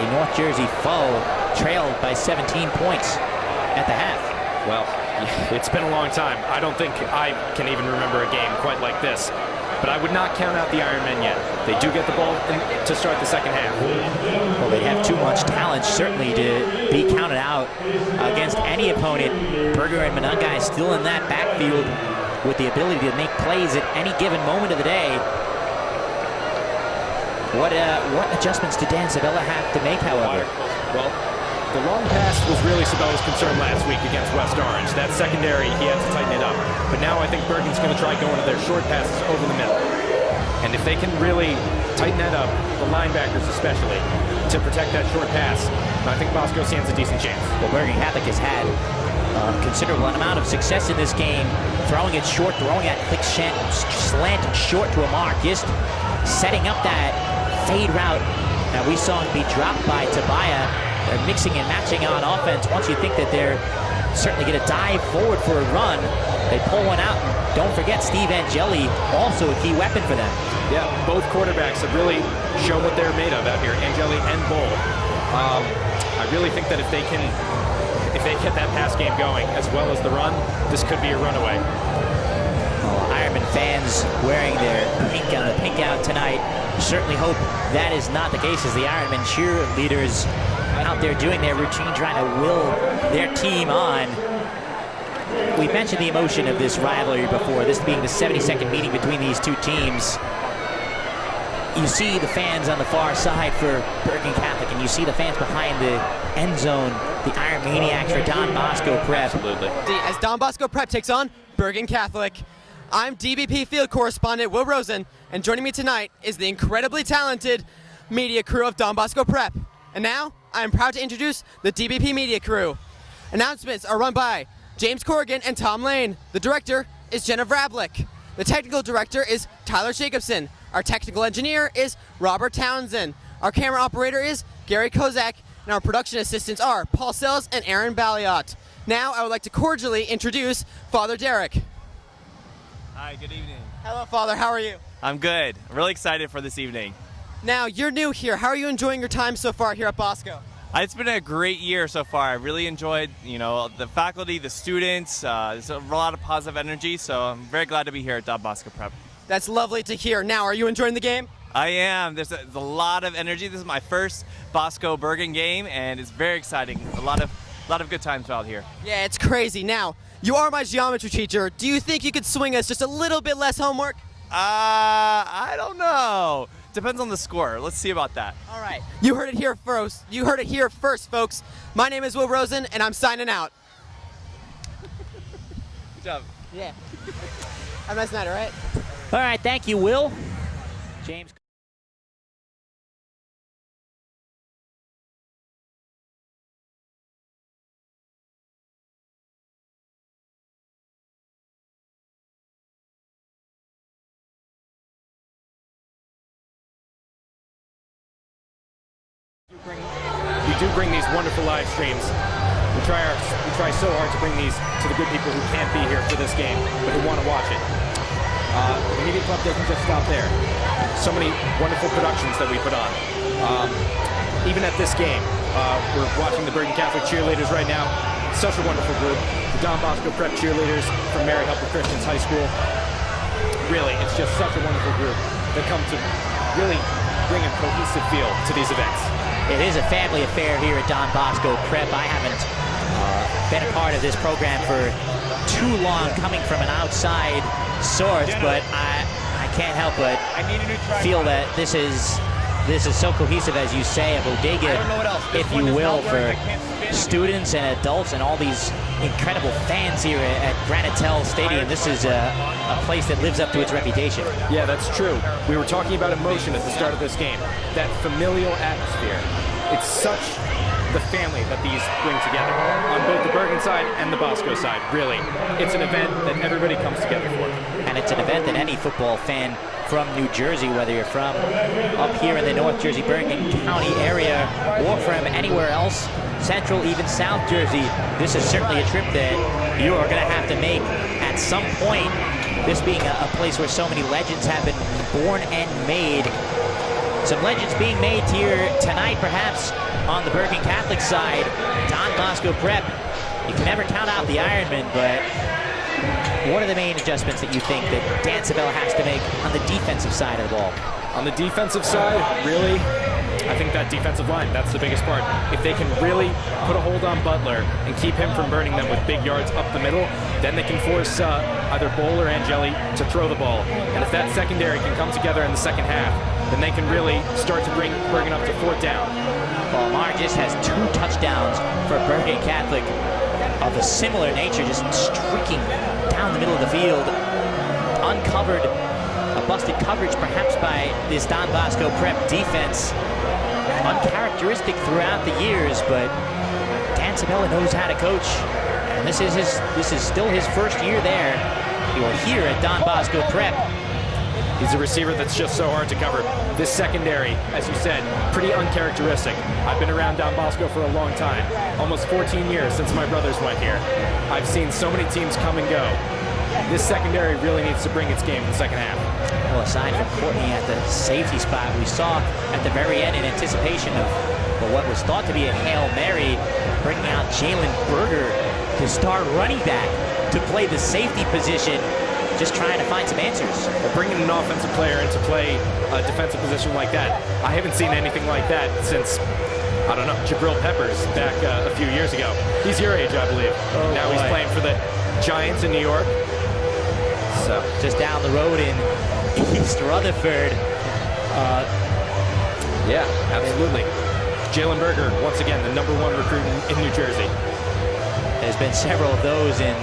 Speaker 1: a North Jersey foe trailed by 17 points at the half.
Speaker 2: Well, it's been a long time. I don't think I can even remember a game quite like this. But I would not count out the Ironmen yet. They do get the ball to start the second half.
Speaker 1: Well, they have too much talent, certainly, to be counted out against any opponent. Berger and Monungai still in that backfield with the ability to make plays at any given moment of the day. What adjustments did Dan Sabella have to make, however?
Speaker 2: Well, the long pass was really Sabella's concern last week against West Orange. That secondary, he had to tighten it up. But now I think Bergen's going to try going to their short passes over the middle. And if they can really tighten that up, the linebackers especially, to protect that short pass, I think Bosco stands a decent chance.
Speaker 1: Well, Bergen Catholic has had a considerable amount of success in this game, throwing it short, throwing that quick slant short to a mark, just setting up that fade route. Now we saw it be dropped by Tobiah. They're mixing and matching on offense. Once you think that they're certainly going to dive forward for a run, they pull one out. Don't forget Steve Angeli, also a key weapon for them.
Speaker 2: Yeah, both quarterbacks have really shown what they're made of out here, Angeli and Bull. I really think that if they get that pass game going as well as the run, this could be a runaway.
Speaker 1: Well, Ironman fans wearing their pink on the pink out tonight certainly hope that is not the case, as the Ironman cheerleaders out there doing their routine, trying to will their team on. We mentioned the emotion of this rivalry before, this being the 72nd meeting between these two teams. You see the fans on the far side for Bergen Catholic, and you see the fans behind the end zone, the Iron Maniacs for Don Bosco Prep.
Speaker 2: Absolutely.
Speaker 4: As Don Bosco Prep takes on Bergen Catholic, I'm DBP field correspondent Will Rosen, and joining me tonight is the incredibly talented media crew of Don Bosco Prep. And now, I am proud to introduce the DBP media crew. Announcements are run by James Corrigan and Tom Lane. The director is Jenna Vrablik. The technical director is Tyler Jacobson. Our technical engineer is Robert Townsend. Our camera operator is Gary Kozak. And our production assistants are Paul Sells and Aaron Balliot. Now, I would like to cordially introduce Father Derek.
Speaker 5: Hi, good evening.
Speaker 4: Hello, Father. How are you?
Speaker 5: I'm good. I'm really excited for this evening.
Speaker 4: Now, you're new here. How are you enjoying your time so far here at Bosco?
Speaker 5: It's been a great year so far. I really enjoyed, the faculty, the students. There's a lot of positive energy, so I'm very glad to be here at Don Bosco Prep.
Speaker 4: That's lovely to hear. Now, are you enjoying the game?
Speaker 5: I am. There's a lot of energy. This is my first Bosco Bergen game, and it's very exciting. A lot of good times out here.
Speaker 4: Yeah, it's crazy. Now, you are my geometry teacher. Do you think you could swing us just a little bit less homework?
Speaker 5: I don't know. Depends on the score. Let's see about that.
Speaker 4: All right. You heard it here first. You heard it here first, folks. My name is Will Rosen, and I'm signing out.
Speaker 5: Good job.
Speaker 4: Yeah. Have a nice night, all right?
Speaker 1: All right, thank you, Will. James.
Speaker 2: We do bring these wonderful live streams. We try so hard to bring these to the good people who can't be here for this game, but who want to watch it. The Media Club doesn't just stop there. So many wonderful productions that we put on. Even at this game, we're watching the Bergen Catholic cheerleaders right now. Such a wonderful group. The Don Bosco Prep cheerleaders from Mary Helper Christian's High School. Really, it's just such a wonderful group that come to really bring a cohesive feel to these events.
Speaker 1: It is a family affair here at Don Bosco Prep. I haven't been a part of this program for too long, coming from an outside source, but I can't help but feel that this is so cohesive, as you say, a bodega, if you will, for students and adults and all these incredible fans here at Granitel Stadium. This is a place that lives up to its reputation.
Speaker 2: Yeah, that's true. We were talking about emotion at the start of this game, that familial atmosphere. It's such the family that these bring together on both the Bergen side and the Bosco side, really. It's an event that everybody comes together for.
Speaker 1: And it's an event that any football fan from New Jersey, whether you're from up here in the North Jersey, Bergen County area, or from anywhere else, Central, even South Jersey, this is certainly a trip that you are going to have to make at some point. This being a place where so many legends have been born and made. Some legends being made here tonight, perhaps on the Bergen Catholic side, Don Bosco Prep. You can never count out the Ironman, but what are the main adjustments that you think that Dan Sabella has to make on the defensive side of the ball?
Speaker 2: On the defensive side, really, I think that defensive line, that's the biggest part. If they can really put a hold on Butler and keep him from burning them with big yards up the middle, then they can force either Bowl or Angeli to throw the ball. And if that secondary can come together in the second half, then they can really start to bring Bergen up to fourth down.
Speaker 1: Well, Amar just has 2 touchdowns for Bergen Catholic of a similar nature, just streaking down the middle of the field, uncovered, a busted coverage perhaps by this Don Bosco Prep defense. Uncharacteristic throughout the years, but Dan Sabella knows how to coach, and this is still his first year there. You're here at Don Bosco Prep.
Speaker 2: He's a receiver that's just so hard to cover. This secondary, as you said, pretty uncharacteristic. I've been around Don Bosco for a long time, almost 14 years since my brothers went here. I've seen so many teams come and go. This secondary really needs to bring its game in the second half.
Speaker 1: Well, aside from Courtney at the safety spot, we saw at the very end in anticipation of what was thought to be a Hail Mary, bringing out Jalen Berger to start running back to play the safety position, just trying to find some answers.
Speaker 2: Well, bringing an offensive player into play a defensive position like that, I haven't seen anything like that since, I don't know, Jabril Peppers back a few years ago. He's your age, I believe. Now he's playing for the Giants in New York. So
Speaker 1: just down the road in East Rutherford.
Speaker 2: Yeah, absolutely. Jalen Berger, once again, the #1 recruit in New Jersey.
Speaker 1: There's been several of those in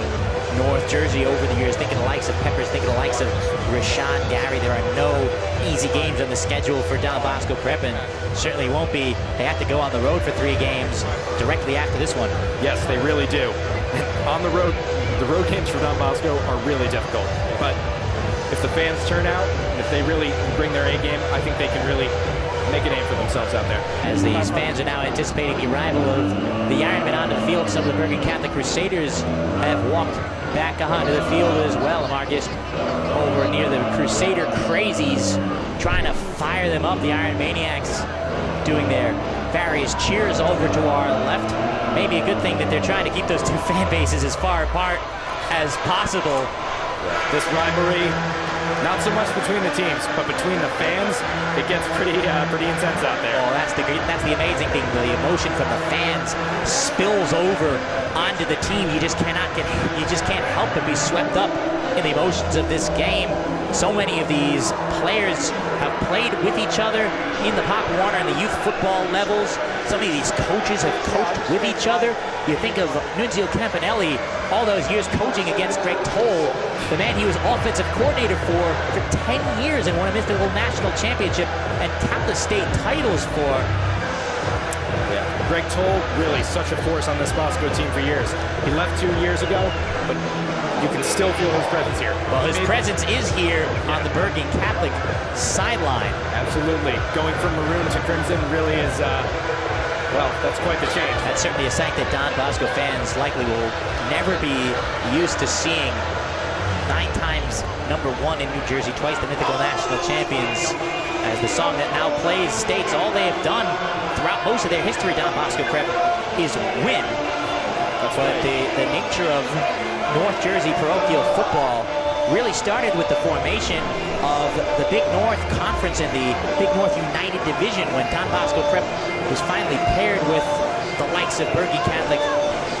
Speaker 1: North Jersey over the years. Think of the likes of Peppers, think of the likes of Rashawn Gary. There are no easy games on the schedule for Don Bosco Prep, and certainly won't be. They have to go on the road for 3 games directly after this one.
Speaker 2: Yes, they really do. On the road games for Don Bosco are really difficult. But if the fans turn out, and if they really bring their A game, I think they can really make a name for themselves out there.
Speaker 1: As these fans are now anticipating the arrival of the Ironman onto the field, some of the Bergen Catholic Crusaders have walked back onto the field as well. Amar just over near the Crusader Crazies, trying to fire them up. The Iron Maniacs doing their various cheers over to our left. Maybe a good thing that they're trying to keep those 2 fan bases as far apart as possible.
Speaker 2: This rivalry, not so much between the teams, but between the fans, it gets pretty intense out there.
Speaker 1: Oh, that's the amazing thing. The emotion from the fans spills over onto the team. You just can't help but be swept up in the emotions of this game. So many of these players have played with each other in the Pop Warner and the youth football levels. Some of these coaches have coached with each other. You think of Nunzio Campanelli, all those years coaching against Greg Toll, the man he was offensive coordinator for 10 years and won a mythical national championship and countless state titles for.
Speaker 2: Yeah, Greg Toll, really such a force on this Bosco team for years. He left 2 years ago, but you can still feel his presence here.
Speaker 1: Well, his presence is here on the Bergen Catholic sideline.
Speaker 2: Absolutely. Going from maroon to crimson really is, well, that's quite the change.
Speaker 1: That's certainly a sight that Don Bosco fans likely will never be used to seeing. 9 times #1 in New Jersey, twice the mythical national champions. As the song that now plays states, all they have done throughout most of their history, Don Bosco Prep, is win. But the nature of North Jersey parochial football really started with the formation of the Big North Conference and the Big North United Division when Don Bosco Prep was finally paired with the likes of Bergen Catholic,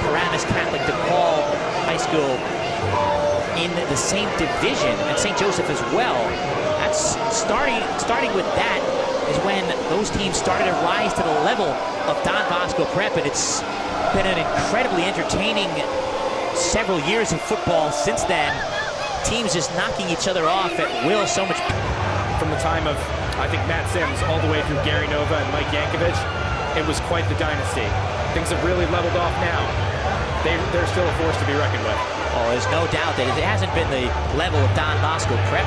Speaker 1: Paramus Catholic, DePaul High School in the same division, and St. Joseph as well. That's starting with that is when those teams started to rise to the level of Don Bosco Prep, and it's been an incredibly entertaining several years of football since then. Teams just knocking each other off at will. So much
Speaker 2: from the time of, I think, Matt Sims all the way through Gary Nova and Mike Yankovic. It was quite the dynasty. Things have really leveled off now. They're still a force to be reckoned with.
Speaker 1: Oh, there's no doubt that it hasn't been the level of Don Bosco Prep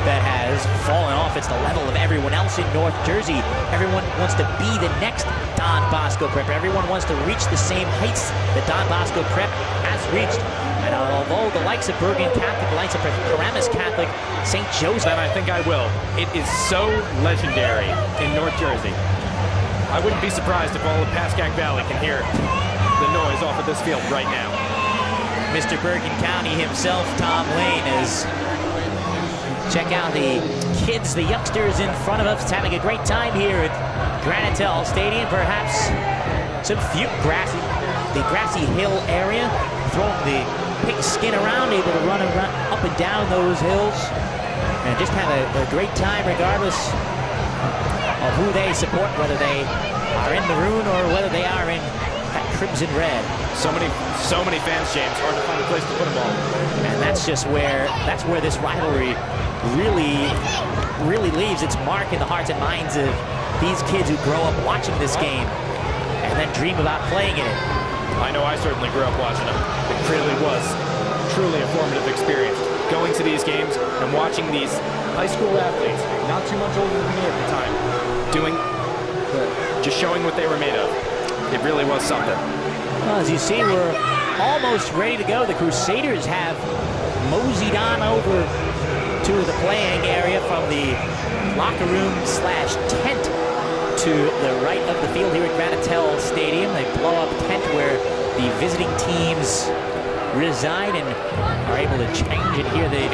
Speaker 1: that has fallen off. It's the level of everyone else in North Jersey. Everyone wants to be the next Don Bosco Prep. Everyone wants to reach the same heights that Don Bosco Prep has reached. And although the likes of Bergen Catholic, the likes of Paramus Catholic, St. Joseph.
Speaker 2: Then I think I will. It is so legendary in North Jersey. I wouldn't be surprised if all of Pascack Valley can hear the noise off of this field right now.
Speaker 1: Mr. Bergen County himself, Tom Lane, is check out the kids, the youngsters in front of us having a great time here at Granitel Stadium. Perhaps some few the grassy hill area, throwing the pig skin around, able to run up and down those hills, and just have a great time regardless of who they support, whether they are in maroon or whether they are in that crimson red.
Speaker 2: So many fans, James. Hard to find a place to put them all.
Speaker 1: And that's where this rivalry really leaves its mark in the hearts and minds of these kids who grow up watching this game and then dream about playing in it.
Speaker 2: I know I certainly grew up watching them. It really was truly a formative experience, going to these games and watching these high school athletes, not too much older than me at the time, just showing what they were made of. It really was something.
Speaker 1: Well, as you see, we're almost ready to go. The Crusaders have moseyed on over to the playing area from the locker room / tent to the right of the field here at Granitel Stadium. They blow up a tent where the visiting teams reside and are able to change and hear the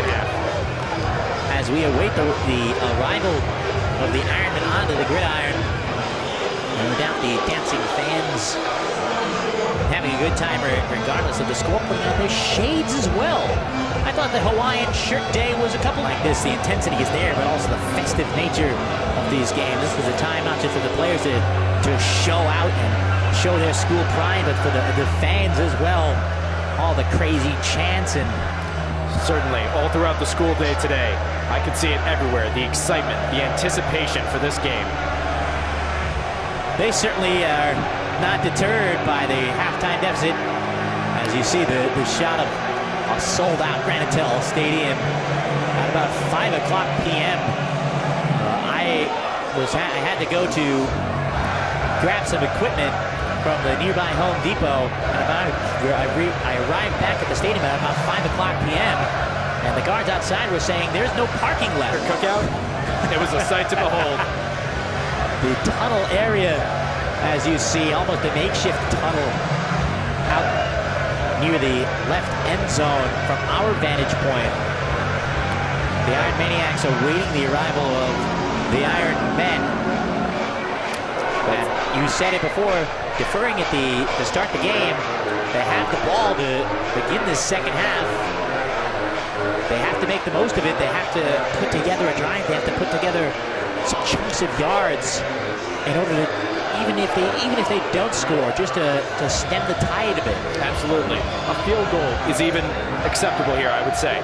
Speaker 1: as we await the arrival of the Ironmen onto the gridiron. No doubt the dancing fans having a good time regardless of the score, putting on their shades as well. I thought the Hawaiian shirt day was a couple like this. The intensity is there, but also the festive nature of these games. This was a time not just for the players to show out and show their school pride, but for the fans as well. All the crazy chants and
Speaker 2: certainly all throughout the school day today, I could see it everywhere. The excitement, the anticipation for this game.
Speaker 1: They certainly are not deterred by the halftime deficit. As you see the shot of a sold-out Granitel Stadium at about 5 o'clock p.m. I had to go to grab some equipment from the nearby Home Depot, and I arrived back at the stadium at about 5 o'clock p.m. and the guards outside were saying there's no parking left.
Speaker 2: Cookout? It was a sight to behold.
Speaker 1: The tunnel area, as you see, almost a makeshift tunnel out near the left end zone from our vantage point. The Iron Maniacs awaiting the arrival of the Iron Men. And you said it before, deferring at to start the game. They have the ball to begin this second half. They have to make the most of it. They have to put together a drive. They have to put together some chunks of yards in order to, even if they don't score, just to stem the tide a bit.
Speaker 2: Absolutely. A field goal is even acceptable here, I would say.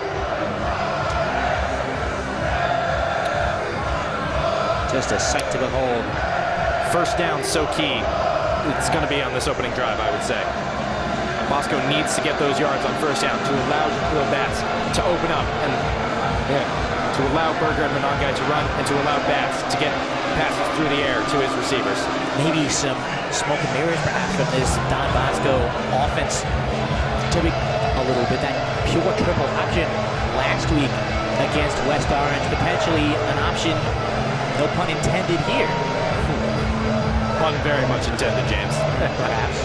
Speaker 1: Just a sight to behold.
Speaker 2: First down, so key. It's going to be on this opening drive, I would say. Bosco needs to get those yards on first down to allow the bats to open up and to allow Berger and Monongai to run and to allow bats to get passes through the air to his receivers.
Speaker 1: Maybe some smoke and mirrors perhaps from this Don Bosco offense to be a little bit. That pure triple option last week against West Orange, potentially an option, no pun intended here.
Speaker 2: Pun very much intended, James.
Speaker 1: Perhaps.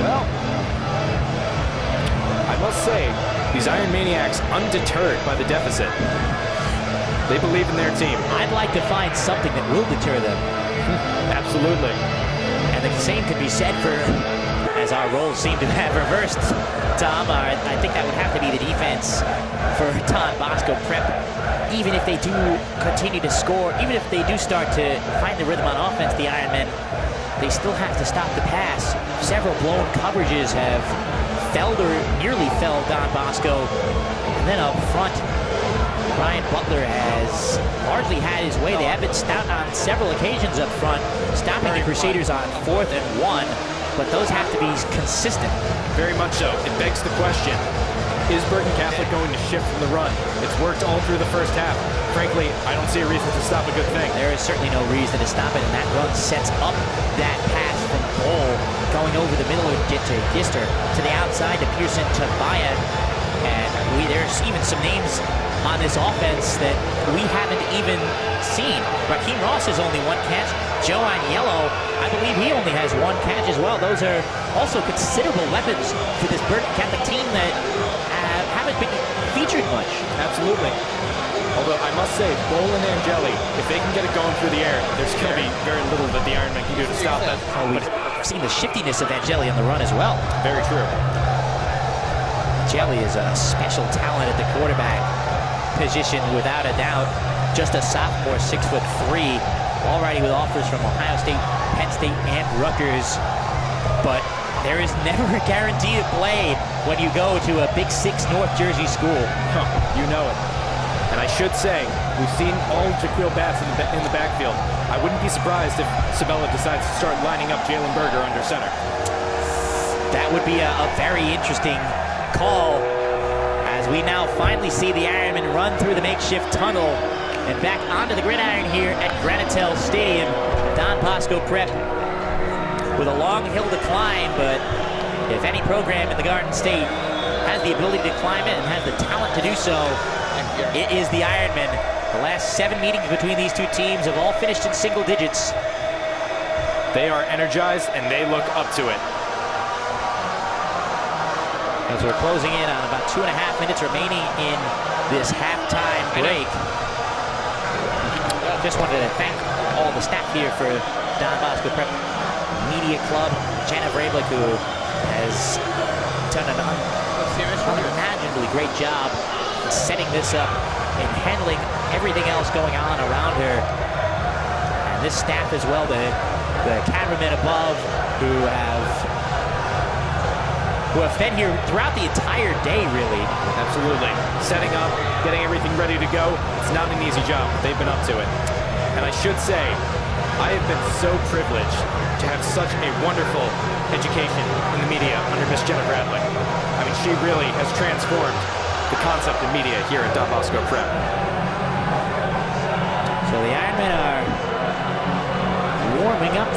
Speaker 2: Well, I must say, these Iron Maniacs undeterred by the deficit. They believe in their team.
Speaker 1: I'd like to find something that will deter them.
Speaker 2: Absolutely.
Speaker 1: And the same could be said for, as our roles seem to have reversed, Tom, I think that would have to be the defense for Don Bosco Prep. Even if they do continue to score, even if they do start to find the rhythm on offense, the Ironmen, they still have to stop the pass. Several blown coverages have felled or nearly felled Don Bosco. And then up front, Brian Butler has largely had his way. They have been stout on several occasions up front, stopping the Crusaders on 4th and 1, but those have to be consistent.
Speaker 2: Very much so. It begs the question, is Bergen Catholic going to shift from the run? It's worked all through the first half. Frankly, I don't see a reason to stop a good thing.
Speaker 1: There is certainly no reason to stop it, and that run sets up that pass from Bowl going over the middle of to Gister to the outside to Pearson to Baya. And there's even some names on this offense that we haven't even seen. Raheem Ross has only one catch. Joe Agnello, I believe he only has one catch as well. Those are also considerable weapons for this Bergen Catholic team that haven't been featured much.
Speaker 2: Absolutely. Although I must say, Bowl and Angeli, if they can get it going through the air, there's going to be very little that the Ironmen can do to stop that.
Speaker 1: We've seen the shiftiness of Angeli on the run as well.
Speaker 2: Very true.
Speaker 1: Angeli is a special talent at the quarterback position, without a doubt. Just a sophomore, 6'3", already with offers from Ohio State, Penn State, and Rutgers. But there is never a guarantee to play when you go to a Big Six North Jersey school.
Speaker 2: You know it. And I should say, we've seen all Jaquil Batts in the backfield. I wouldn't be surprised if Sabella decides to start lining up Jalen Berger under center.
Speaker 1: That would be a very interesting call, as we now finally see the Ironmen run through the makeshift tunnel and back onto the gridiron here at Granitel Stadium. Don Bosco Prep with a long hill to climb, but if any program in the Garden State has the ability to climb it and has the talent to do so, it is the Ironmen. The last 7 meetings between these two teams have all finished in single digits.
Speaker 2: They are energized and they look up to it.
Speaker 1: As we're closing in on about 2.5 minutes remaining in this halftime break. Just wanted to thank all the staff here for Don Bosco Prep Media Club. Jana Vrablik, who has done an unimaginably great job in setting this up and handling everything else going on around her. And this staff as well, the cameramen above, who have been here throughout the entire day, really.
Speaker 2: Absolutely. Setting up, getting everything ready to go. It's not an easy job. They've been up to it. And I should say, I have been so privileged to have such a wonderful education in the media under Miss Jenna Bradley. I mean, she really has transformed the concept of media here at Don Bosco Prep.
Speaker 1: So the Ironmen are warming up,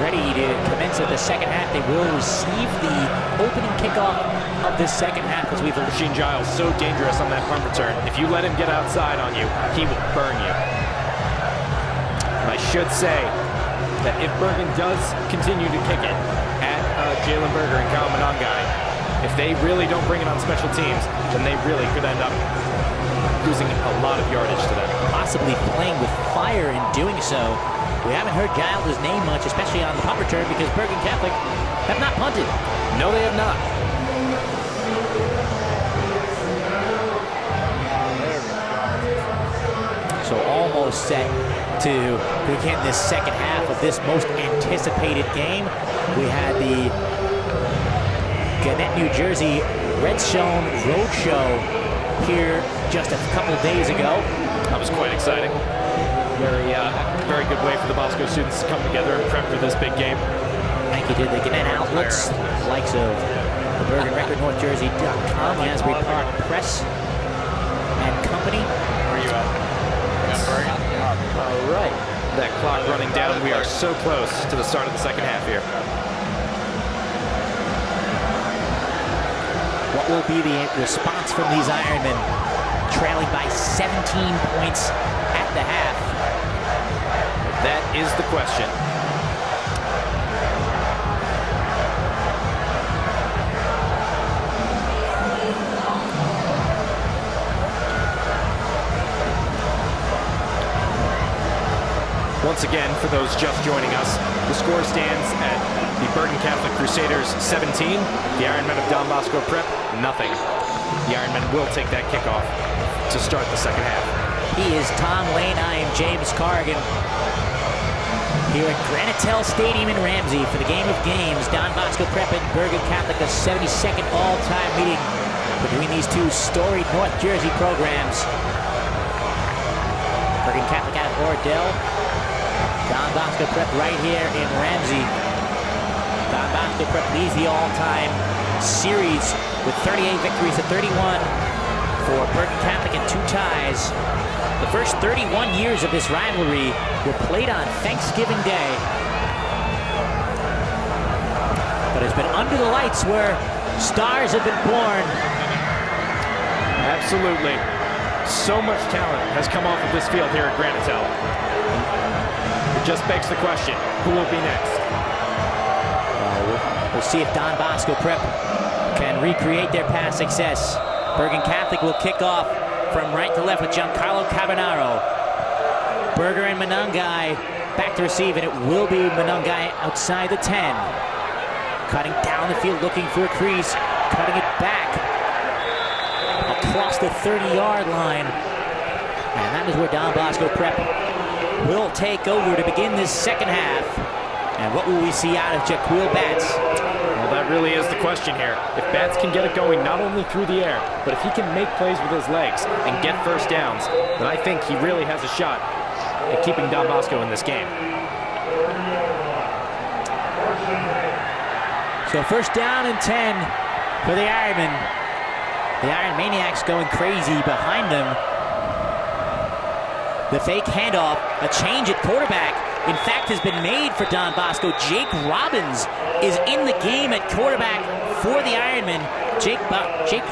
Speaker 1: ready to commence at the second half. They will receive the opening kickoff of this second half, as we've...
Speaker 2: Machine Giles, so dangerous on that punt return. If you let him get outside on you, he will burn you. And I should say that if Bergen does continue to kick it at Jalen Berger and Kyle Monongai, if they really don't bring it on special teams, then they really could end up losing a lot of yardage to them.
Speaker 1: Possibly playing with fire in doing so. We haven't heard Giles' name much, especially on the punt return, because Bergen Catholic have not punted.
Speaker 2: No, they have not.
Speaker 1: So almost set to begin this second half of this most anticipated game. We had the Gannett, New Jersey Redstone Roadshow here just a couple days ago.
Speaker 2: That was quite exciting. Very good way for the Bosco students to come together and prep for this big game.
Speaker 1: Thank you to the Gannett outlets, the likes of the Bergen Record, NorthJersey.com, the Asbury Park Press and Company.
Speaker 5: Where are you at? Bergen?
Speaker 2: All right. That clock running down. We are so close to the start of the second half here.
Speaker 1: What will be the response from these Ironmen, trailing by 17 points at the half?
Speaker 2: That is the question. Once again, for those just joining us, the score stands at the Bergen Catholic Crusaders 17, the Ironmen of Don Bosco Prep, nothing. The Ironmen will take that kickoff to start the second half.
Speaker 1: He is Tom Lane. I am James Cargan. Here at Granitel Stadium in Ramsey for the game of games. Don Bosco Prep and Bergen Catholic, the 72nd all-time meeting between these two storied North Jersey programs. Bergen Catholic out of Ordell. Don Bosco Prep right here in Ramsey. Don Bosco Prep leads the all-time series with 38 victories to 31 for Bergen Catholic and 2 ties. The first 31 years of this rivalry were played on Thanksgiving Day. But it's been under the lights where stars have been born.
Speaker 2: Absolutely. So much talent has come off of this field here at Granite. It just begs the question, who will be next?
Speaker 1: We'll see if Don Bosco Prep can recreate their past success. Bergen Catholic will kick off from right to left with Giancarlo Carbonaro. Berger and Manungai back to receive, and it will be Manungai outside the 10. Cutting down the field, looking for a crease, cutting it back across the 30-yard line. And that is where Don Bosco Prep will take over to begin this second half. And what will we see out of Jaquil Batts?
Speaker 2: Well, that really is the question here. If Batts can get it going not only through the air, but if he can make plays with his legs and get first downs, then I think he really has a shot at keeping Don Bosco in this game.
Speaker 1: So first down and 10 for the Ironmen. The Iron Maniacs going crazy behind them. The fake handoff, a change at quarterback, in fact, has been made for Don Bosco. Jake Robbins is in the game at quarterback for the Ironmen. Jake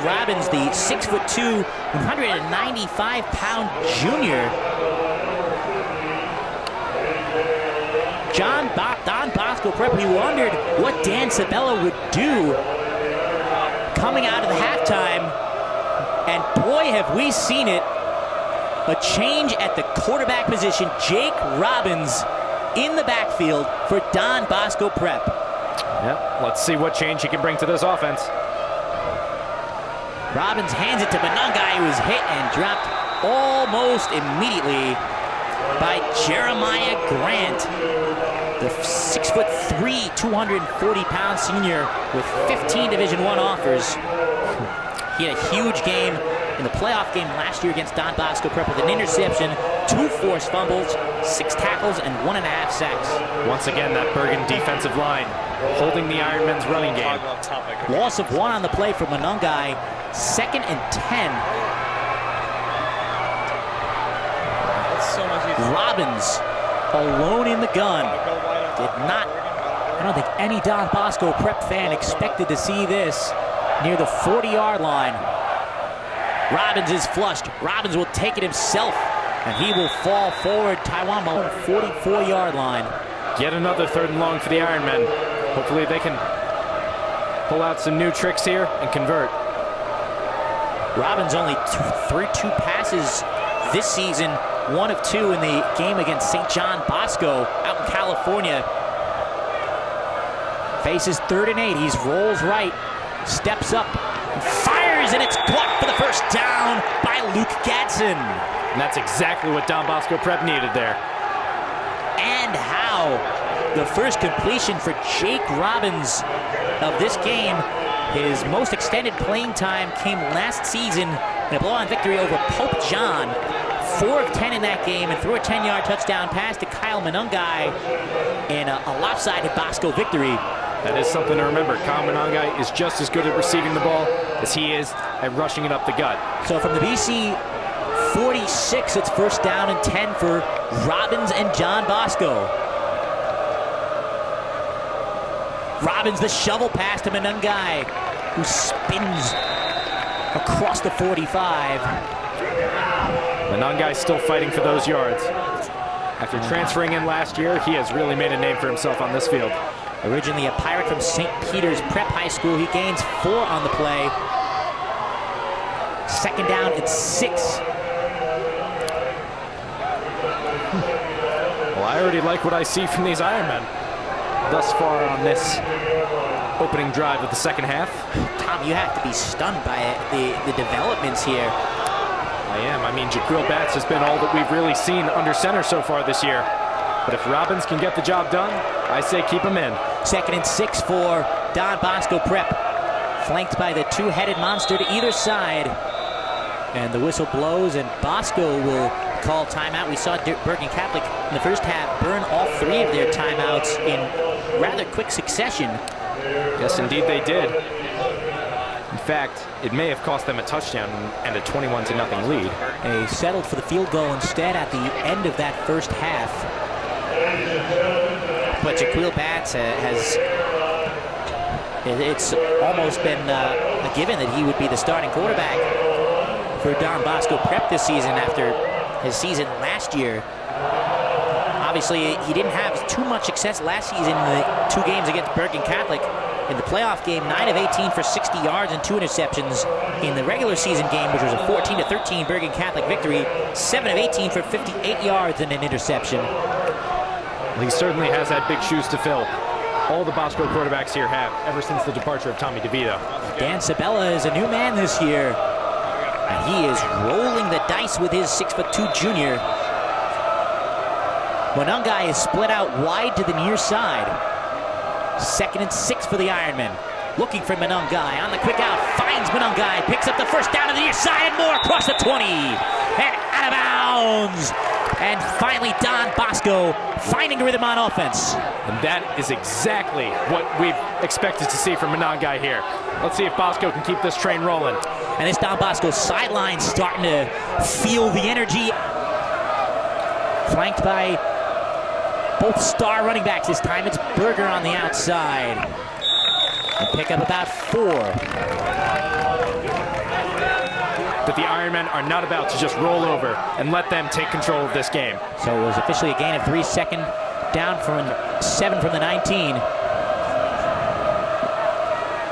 Speaker 1: Robbins, the 6'2", 195-pound junior. Don Bosco Prep, we wondered what Dan Sabella would do coming out of the halftime, and boy, have we seen it. A change at the quarterback position. Jake Robbins in the backfield for Don Bosco Prep.
Speaker 2: Yep, let's see what change he can bring to this offense.
Speaker 1: Robbins hands it to Manungai, who was hit and dropped almost immediately by Jeremiah Grant, the 6'3", 240-pound senior with 15 Division I offers. He had a huge game in the playoff game last year against Don Bosco Prep with an interception, 2 forced fumbles, 6 tackles, and 1.5 sacks.
Speaker 2: Once again, that Bergen defensive line holding the Ironmen's running game.
Speaker 1: Loss of 1 on the play for Manungai, 2nd and 10. Robbins alone in the gun. I don't think any Don Bosco Prep fan expected to see this near the 40-yard line. Robbins is flushed. Robbins will take it himself, and he will fall forward. Taiwan Malone, 44-yard line.
Speaker 2: Yet another 3rd and long for the Ironmen. Hopefully they can pull out some new tricks here and convert.
Speaker 1: Robbins only threw 2 passes this season, 1 of 2 in the game against St. John Bosco out in California. Faces 3rd and 8. He rolls right, steps up, and fires, and it's blocked for the first down by Luke Gadsden.
Speaker 2: And that's exactly what Don Bosco Prep needed there.
Speaker 1: And how the first completion for Jake Robbins of this game. His most extended playing time came last season in a blowout victory over Pope John. 4 of 10 in that game, and threw a 10-yard touchdown pass to Kyle Manungai in a lopsided Bosco victory.
Speaker 2: That is something to remember. Kyle Manungai is just as good at receiving the ball as he is at rushing it up the gut.
Speaker 1: So from the BC 46, it's first down and 10 for Robbins and John Bosco. Robbins, the shovel pass to Manungai, who spins across the 45.
Speaker 2: Manungai's still fighting for those yards. After transferring in last year, he has really made a name for himself on this field.
Speaker 1: Originally a Pirate from St. Peter's Prep High School, he gains 4 on the play. 2nd down and 6.
Speaker 2: Well, I already like what I see from these Ironmen thus far on this opening drive of the second half.
Speaker 1: Tom, you have to be stunned by the developments here.
Speaker 2: I am. I mean, Jaquil Batts has been all that we've really seen under center so far this year. But if Robbins can get the job done, I say keep him in. 2nd
Speaker 1: and 6 for Don Bosco Prep. Flanked by the 2-headed monster to either side. And the whistle blows, and Bosco will call timeout. We saw Bergen Catholic in the first half burn all 3 of their timeouts in rather quick succession.
Speaker 2: Yes, indeed they did. In fact, it may have cost them a touchdown and a 21-0 lead.
Speaker 1: They settled for the field goal instead at the end of that first half. But Jaquil Batts it's almost been a given that he would be the starting quarterback. for Don Bosco Prep this season after his season last year. Obviously, he didn't have too much success last season in the 2 games against Bergen Catholic. In the playoff game, 9 of 18 for 60 yards and 2 interceptions. In the regular season game, which was a 14-13 Bergen Catholic victory, 7 of 18 for 58 yards and an interception.
Speaker 2: Well, he certainly has had big shoes to fill. All the Bosco quarterbacks here have, ever since the departure of Tommy DeVito.
Speaker 1: Dan Sabella is a new man this year, and he is rolling the dice with his 6'2" junior. Monungai is split out wide to the near side. 2nd and 6 for the Ironmen. Looking for Monungai on the quick out, finds Monungai, picks up the first down to the near side and more across the 20 and out of bounds. And finally, Don Bosco finding rhythm on offense.
Speaker 2: And that is exactly what we've expected to see from Monungai here. Let's see if Bosco can keep this train rolling.
Speaker 1: And this Don Bosco sideline starting to feel the energy. Flanked by both star running backs. This time it's Berger on the outside. And pick up about 4.
Speaker 2: But the Ironmen are not about to just roll over and let them take control of this game.
Speaker 1: So it was officially a gain of 3, 2nd down from 7 from the 19.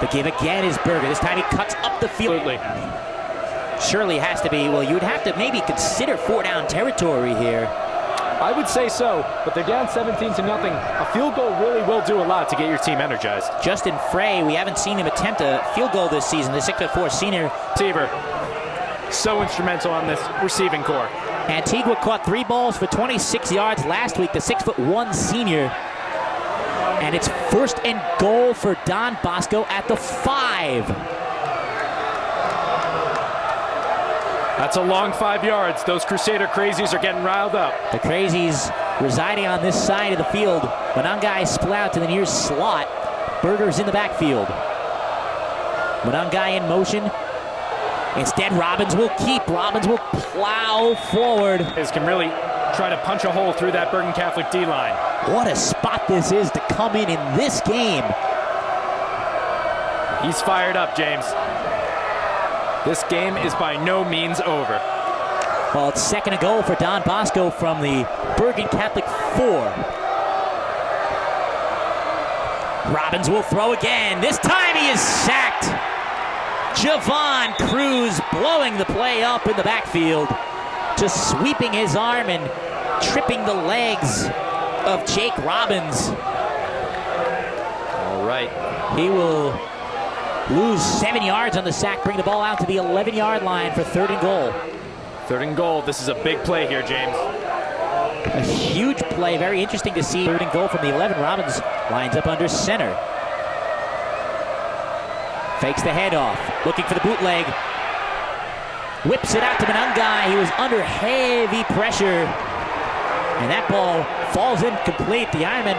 Speaker 1: The give again is Berger. This time he cuts up the field.
Speaker 2: Absolutely.
Speaker 1: Surely has to be, well, you would have to maybe consider 4-down territory here.
Speaker 2: I would say so, but they're down 17-0. A field goal really will do a lot to get your team energized.
Speaker 1: Justin Frey, we haven't seen him attempt a field goal this season. The 6'4" senior.
Speaker 2: Receiver, so instrumental on this receiving core.
Speaker 1: Antigua caught 3 balls for 26 yards last week, the 6'1" senior. And it's 1st and goal for Don Bosco at the 5.
Speaker 2: That's a long 5 yards. Those Crusader crazies are getting riled up.
Speaker 1: The crazies residing on this side of the field. Monungai split out to the near slot. Berger's in the backfield. Monungai in motion. Instead, Robbins will keep. Robbins will plow forward.
Speaker 2: This can really try to punch a hole through that Bergen Catholic D-line.
Speaker 1: What a spot this is to come in this game.
Speaker 2: He's fired up, James. This game is by no means over.
Speaker 1: Well, it's 2nd and goal for Don Bosco from the Bergen Catholic 4. Robbins will throw again. This time he is sacked. Javon Cruz blowing the play up in the backfield. Just sweeping his arm and tripping the legs of Jake Robbins.
Speaker 2: All right.
Speaker 1: He will lose 7 yards on the sack, bring the ball out to the 11-yard line for 3rd and goal.
Speaker 2: 3rd and goal. This is a big play here, James.
Speaker 1: A huge play. Very interesting to see. 3rd and goal from the 11. Robbins lines up under center. Fakes the handoff. Looking for the bootleg. Whips it out to Monungai. He was under heavy pressure. And that ball falls incomplete. The Ironmen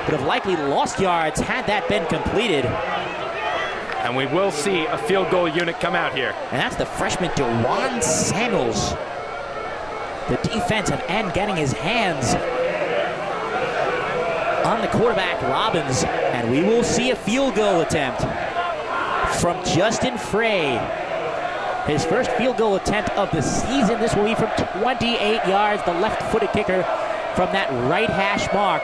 Speaker 1: would have likely lost yards had that been completed.
Speaker 2: And we will see a field goal unit come out here.
Speaker 1: And that's the freshman DeJuan Samuels. The defensive end getting his hands on the quarterback, Robbins. And we will see a field goal attempt from Justin Frey. His first field goal attempt of the season. This will be from 28 yards. The left-footed kicker from that right hash mark.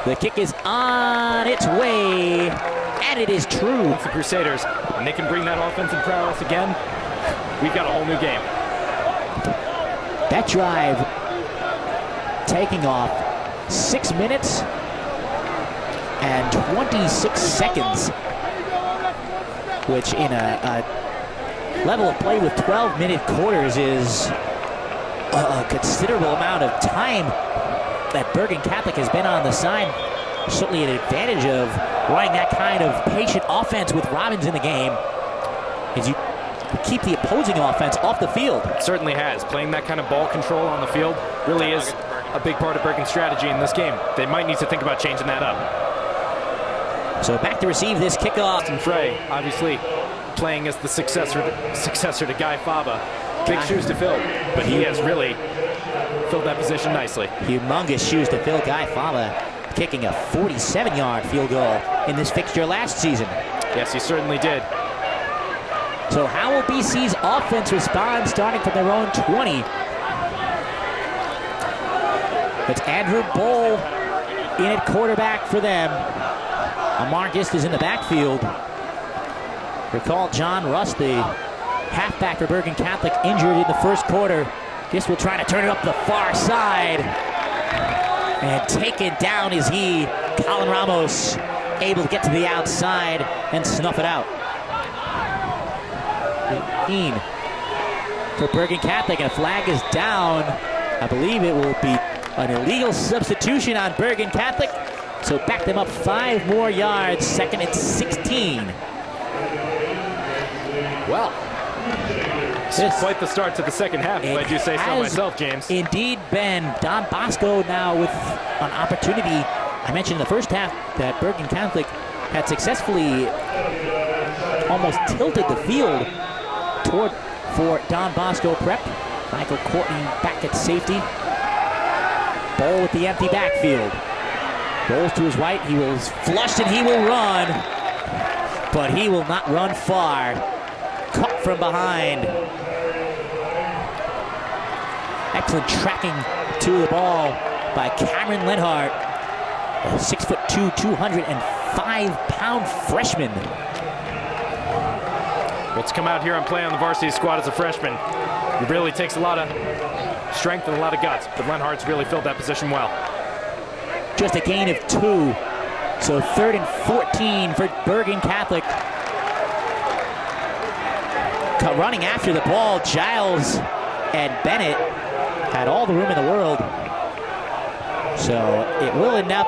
Speaker 1: The kick is on its way, and it is true.
Speaker 2: It's the Crusaders, and they can bring that offensive prowess again. We've got a whole new game.
Speaker 1: That drive taking off 6 minutes and 26 seconds, which in a level of play with 12-minute quarters is a considerable amount of time that Bergen Catholic has been on the side. Certainly an advantage of running that kind of patient offense with Robbins in the game, as you keep the opposing offense off the field.
Speaker 2: It certainly has. Playing that kind of ball control on the field really is a big part of Bergen's strategy in this game. They might need to think about changing that up.
Speaker 1: So back to receive this kickoff.
Speaker 2: And Frey, obviously playing as the successor to Guy Fava. Big shoes to fill, but he has really filled that position nicely.
Speaker 1: Humongous shoes to fill. Guy Fava kicking a 47-yard field goal in this fixture last season.
Speaker 2: Yes, he certainly did.
Speaker 1: So how will BC's offense respond starting from their own 20? It's Andrew Boll in at quarterback for them. Amargist is in the backfield. Recall John Russ, the halfback for Bergen Catholic, injured in the first quarter. Gist will try to turn it up the far side. And taken down is he. Colin Ramos able to get to the outside and snuff it out. For Bergen Catholic, and a flag is down. I believe it will be an illegal substitution on Bergen Catholic. So back them up 5 more yards, 2nd and 16.
Speaker 2: Well, this is quite the start to the second half, if I do say so myself, James.
Speaker 1: Indeed, Ben. Don Bosco now with an opportunity. I mentioned in the first half that Bergen Catholic had successfully almost tilted the field for Don Bosco Prep. Michael Courtney back at safety. Boll with the empty backfield. Rolls to his right, he will flush and he will run. But he will not run far. Caught from behind. Excellent tracking to the ball by Cameron Lenhart. A 6'2", 205-pound freshman.
Speaker 2: Well, to come out here and play on the varsity squad as a freshman, it really takes a lot of strength and a lot of guts, but Lenhart's really filled that position well.
Speaker 1: Just a gain of 2. So 3rd and 14 for Bergen Catholic. Running after the ball, Giles and Bennett had all the room in the world. So it will end up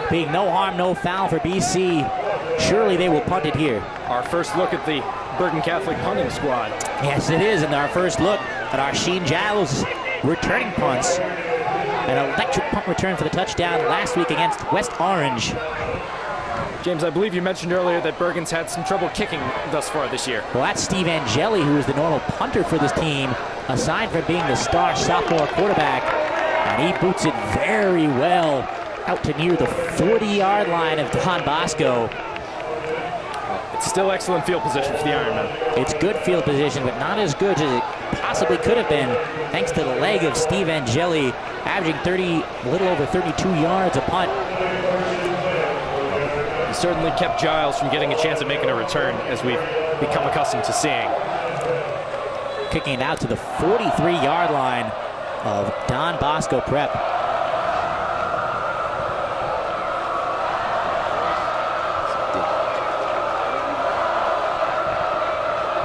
Speaker 1: being no harm, no foul for BC. Surely they will punt it here.
Speaker 2: Our first look at the Bergen Catholic punting squad.
Speaker 1: Yes, it is, and our first look at our Sheen Giles returning punts. An electric punt return for the touchdown last week against West Orange.
Speaker 2: James, I believe you mentioned earlier that Bergen's had some trouble kicking thus far this year.
Speaker 1: Well, that's Steve Angeli, who is the normal punter for this team, aside from being the star sophomore quarterback. And he boots it very well out to near the 40-yard line of Don Bosco.
Speaker 2: It's still excellent field position for the Ironmen.
Speaker 1: It's good field position, but not as good as it possibly could have been, thanks to the leg of Steve Angeli, averaging a little over 32 yards a punt.
Speaker 2: He certainly kept Giles from getting a chance at making a return, as we've become accustomed to seeing.
Speaker 1: Kicking it out to the 43-yard line of Don Bosco Prep.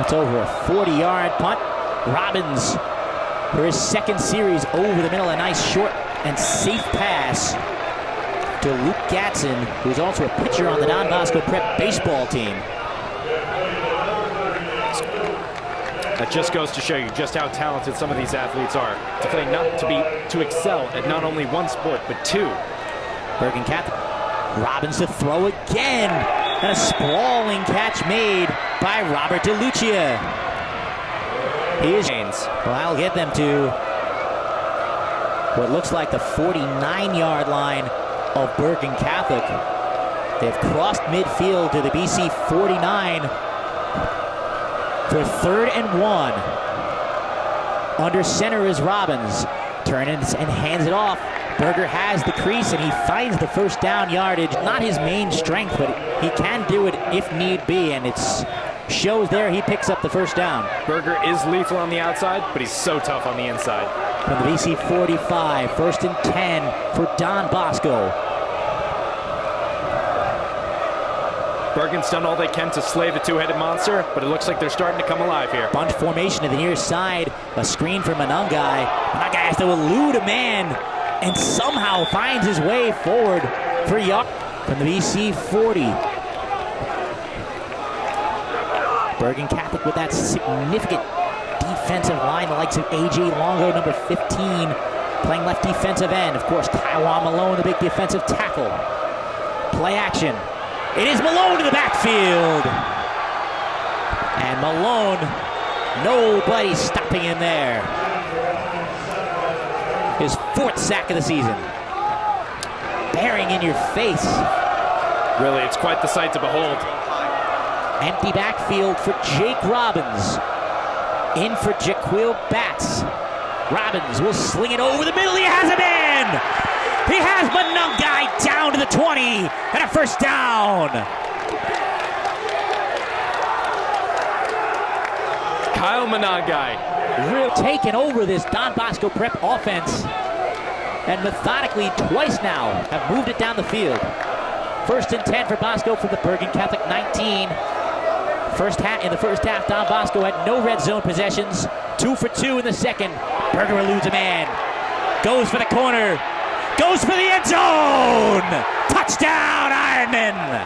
Speaker 1: It's over a 40-yard punt. Robbins for his 2nd series over the middle. A nice short and safe pass to Luke Gatson, who's also a pitcher on the Don Bosco Prep baseball team.
Speaker 2: That just goes to show you just how talented some of these athletes are. To excel at not only one sport, but 2.
Speaker 1: Bergen Catholic. Robbins to throw again. And a sprawling catch made by Robert DeLucia. He is. Well, I'll get them to what looks like the 49-yard line of Bergen Catholic. They've crossed midfield to the BC 49 for 3rd and 1. Under center is Robbins. Turns and hands it off. Berger has the crease and he finds the first down yardage. Not his main strength, but he can do it if need be, and it shows there. He picks up the first down.
Speaker 2: Berger is lethal on the outside, but he's so tough on the inside.
Speaker 1: From the BC 45, 1st and 10 for Don Bosco.
Speaker 2: Bergen's done all they can to slay the 2-headed monster, but it looks like they're starting to come alive here.
Speaker 1: Bunch formation to the near side. A screen for Manungai. Manungai has to elude a man and somehow finds his way forward for Yuck from the BC 40. Bergen Catholic with that significant defensive line, the likes of A.J. Longo, number 15, playing left defensive end. Of course, Taiwan Malone, the big defensive tackle. Play action. It is Malone to the backfield. And Malone, nobody stopping him there. His 4th sack of the season. Bearing in your face.
Speaker 2: Really, it's quite the sight to behold.
Speaker 1: Empty backfield for Jake Robbins. In for Jaquil Batts. Robbins will sling it over the middle. He has him in! He has Monungai down to the 20 and a first down.
Speaker 2: Kyle Monungai really
Speaker 1: Taken over this Don Bosco Prep offense and methodically twice now have moved it down the field. 1st and 10 for Bosco from the Bergen Catholic 19. In the first half, Don Bosco had no red zone possessions. 2 for 2 in the second. Berger eludes a man. Goes for the corner. Goes for the end zone! Touchdown, Ironman!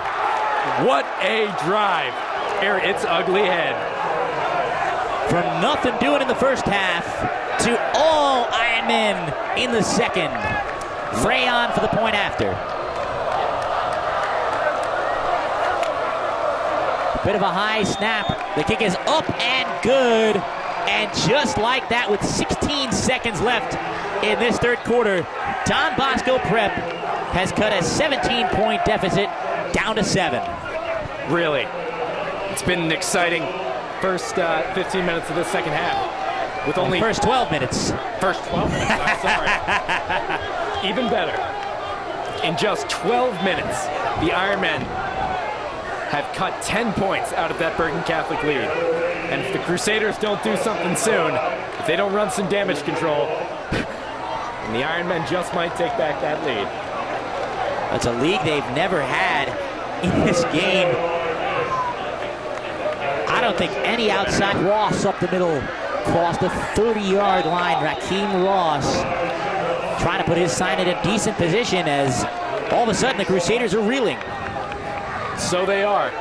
Speaker 2: What a drive. Ere its ugly head.
Speaker 1: From nothing doing in the first half to all Ironmen in the second. Freyon for the point after. Bit of a high snap. The kick is up and good. And just like that, with 16 seconds left in this third quarter, Don Bosco Prep has cut a 17-point deficit down to 7.
Speaker 2: Really. It's been an exciting first 15 minutes of the second half. With only
Speaker 1: First 12 minutes.
Speaker 2: First 12 minutes, I'm sorry. Even better. In just 12 minutes, the Ironmen have cut 10 points out of that Bergen Catholic lead. And if the Crusaders don't do something soon, if they don't run some damage control, and the Ironmen just might take back that lead.
Speaker 1: That's a lead they've never had in this game. I don't think any outside. Ross up the middle, across the 30-yard line. Raheem Ross trying to put his sign in a decent position as all of a sudden the Crusaders are reeling.
Speaker 2: So they are.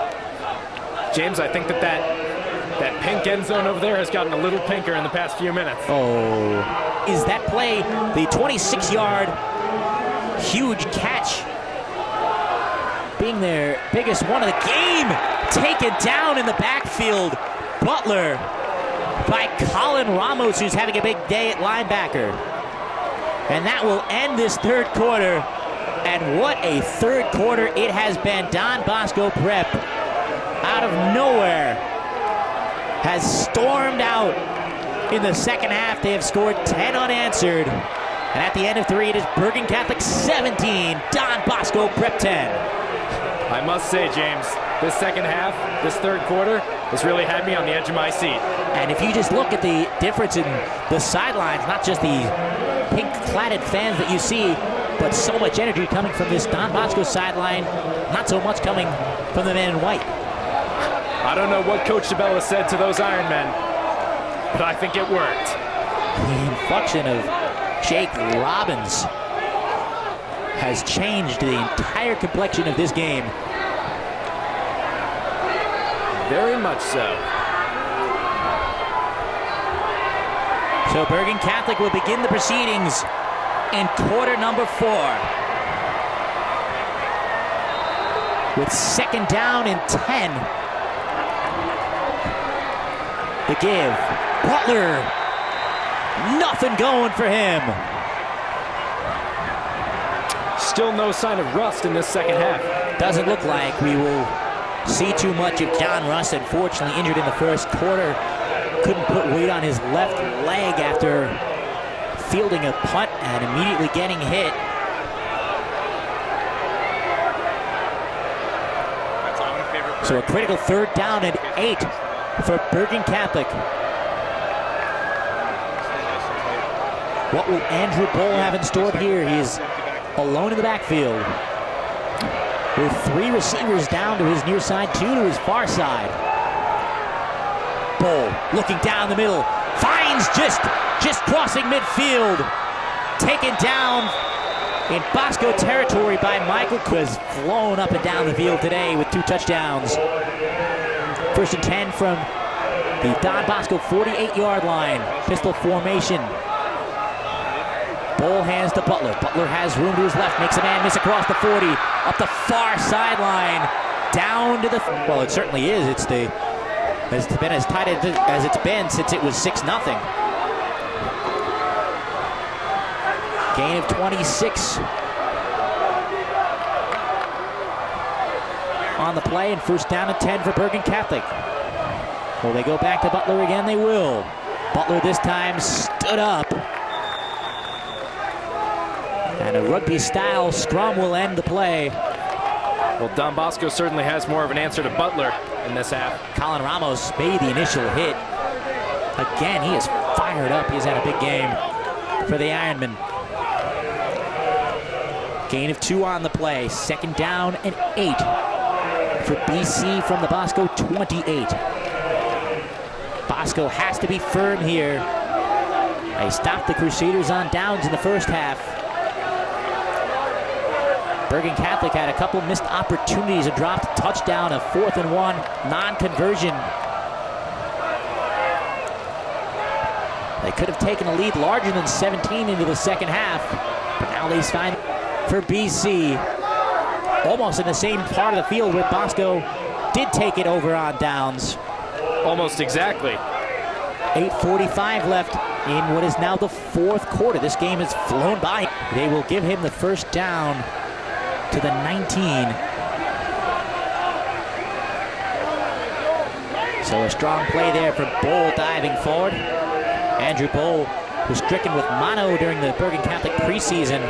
Speaker 2: James, I think that pink end zone over there has gotten a little pinker in the past few minutes.
Speaker 1: Oh, is that play the 26-yard huge catch being their biggest one of the game? Taken down in the backfield. Butler by Colin Ramos, who's having a big day at linebacker. And that will end this third quarter. And what a third quarter it has been. Don Bosco Prep, out of nowhere, has stormed out in the second half. They have scored 10 unanswered. And at the end of 3, it is Bergen Catholic 17, Don Bosco Prep 10.
Speaker 2: I must say, James, this second half, this third quarter, has really had me on the edge of my seat.
Speaker 1: And if you just look at the difference in the sidelines, not just the pink-cladded fans that you see, but so much energy coming from this Don Bosco sideline, not so much coming from the men in white.
Speaker 2: I don't know what Coach DeBella said to those Ironmen, but I think it worked.
Speaker 1: The inflection of Jake Robbins has changed the entire complexion of this game.
Speaker 2: Very much so.
Speaker 1: So Bergen Catholic will begin the proceedings in quarter number 4. With second down and 10. The give. Butler. Nothing going for him.
Speaker 2: Still no sign of rust in this second half.
Speaker 1: Doesn't look like we will see too much of John Russ, unfortunately injured in the first quarter. Couldn't put weight on his left leg after fielding a punt and immediately getting hit. So a critical third down and 8 for Bergen Catholic. What will Andrew Boll have in store here? He is alone in the backfield with 3 receivers down to his near side, 2 to his far side. Boll looking down the middle, finds just crossing midfield. Taken down in Bosco territory by Michael, who has flown up and down the field today with 2 touchdowns. 1st and 10 from the Don Bosco 48-yard line. Pistol formation. Boll hands to Butler. Butler has room to his left, makes a man miss across the 40, up the far sideline, down to the, well, it certainly is. It's been as tight as it's been since it was 6-0. Gain of 26.
Speaker 6: on the play, and first down and 10 for Bergen Catholic. Will they go back to Butler again? They will. Butler this time stood up. And a rugby-style scrum will end the play.
Speaker 2: Well, Don Bosco certainly has more of an answer to Butler in this half.
Speaker 6: Colin Ramos made the initial hit. Again, he is fired up. He's had a big game for the Ironman. Gain of 2 on the play. Second down and 8 for BC from the Bosco 28. Bosco has to be firm here. They stopped the Crusaders on downs in the first half. Bergen Catholic had a couple missed opportunities, a dropped touchdown, a 4th and 1 non-conversion. They could have taken a lead larger than 17 into the second half, but now they find for BC, almost in the same part of the field where Bosco did take it over on downs.
Speaker 2: Almost exactly.
Speaker 6: 8:45 left in what is now the 4th quarter. This game has flown by. They will give him the first down to the 19. So a strong play there for Bowl diving forward. Andrew Bowl was stricken with mono during the Bergen Catholic preseason.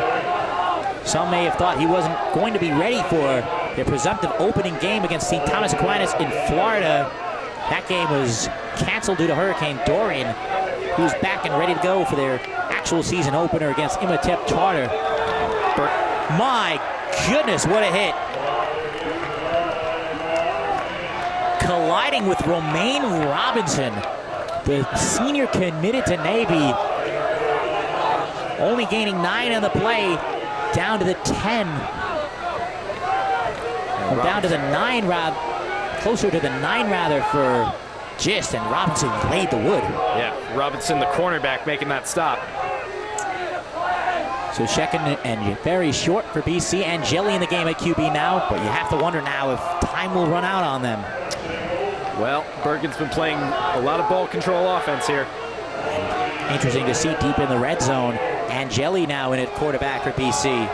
Speaker 6: Some may have thought he wasn't going to be ready for their presumptive opening game against St. Thomas Aquinas in Florida. That game was canceled due to Hurricane Dorian, who's back and ready to go for their actual season opener against Imhotep Charter. My goodness, what a hit. Colliding with Romaine Robinson, the senior committed to Navy. Only gaining 9 on the play, down to the 10. Well, down to the 9, closer to the 9 rather for Gist, and Robinson laid the wood.
Speaker 2: Yeah, Robinson, the cornerback, making that stop.
Speaker 6: So second and very short for BC, and Jelly in the game at QB now, but you have to wonder now if time will run out on them.
Speaker 2: Well, Bergen's been playing a lot of ball control offense here.
Speaker 6: Interesting to see deep in the red zone. And Jelly now in at quarterback for BC.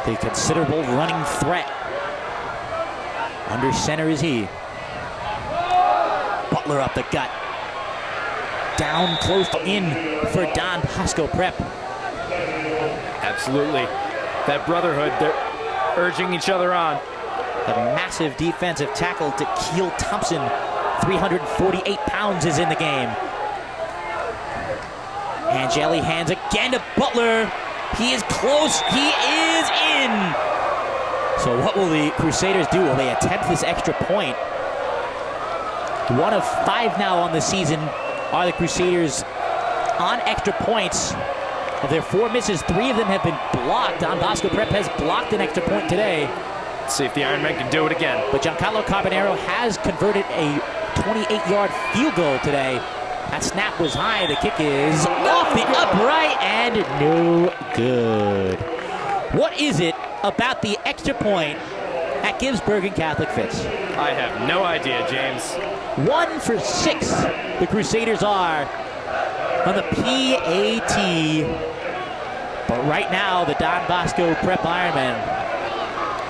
Speaker 6: The considerable running threat. Under center is he. Butler up the gut. Down close in for Don Bosco Prep.
Speaker 2: Absolutely. That brotherhood, they're urging each other on.
Speaker 6: A massive defensive tackle to Keel Thompson. 348 pounds is in the game. And Jelly hands again to Butler. He is close. He is in. So what will the Crusaders do? Will they attempt this extra point? 1 of 5 now on the season are the Crusaders on extra points. Of their 4 misses, 3 of them have been blocked. Don Bosco Prep has blocked an extra point today.
Speaker 2: Let's see if the Ironmen can do it again.
Speaker 6: But Giancarlo Carbonero has converted a 28-yard field goal today. That snap was high. The kick is off the upright and no good. What is it about the extra point that gives Bergen Catholic fits?
Speaker 2: I have no idea, James.
Speaker 6: 1 for 6 the Crusaders are on the PAT. But right now, the Don Bosco Prep Ironmen,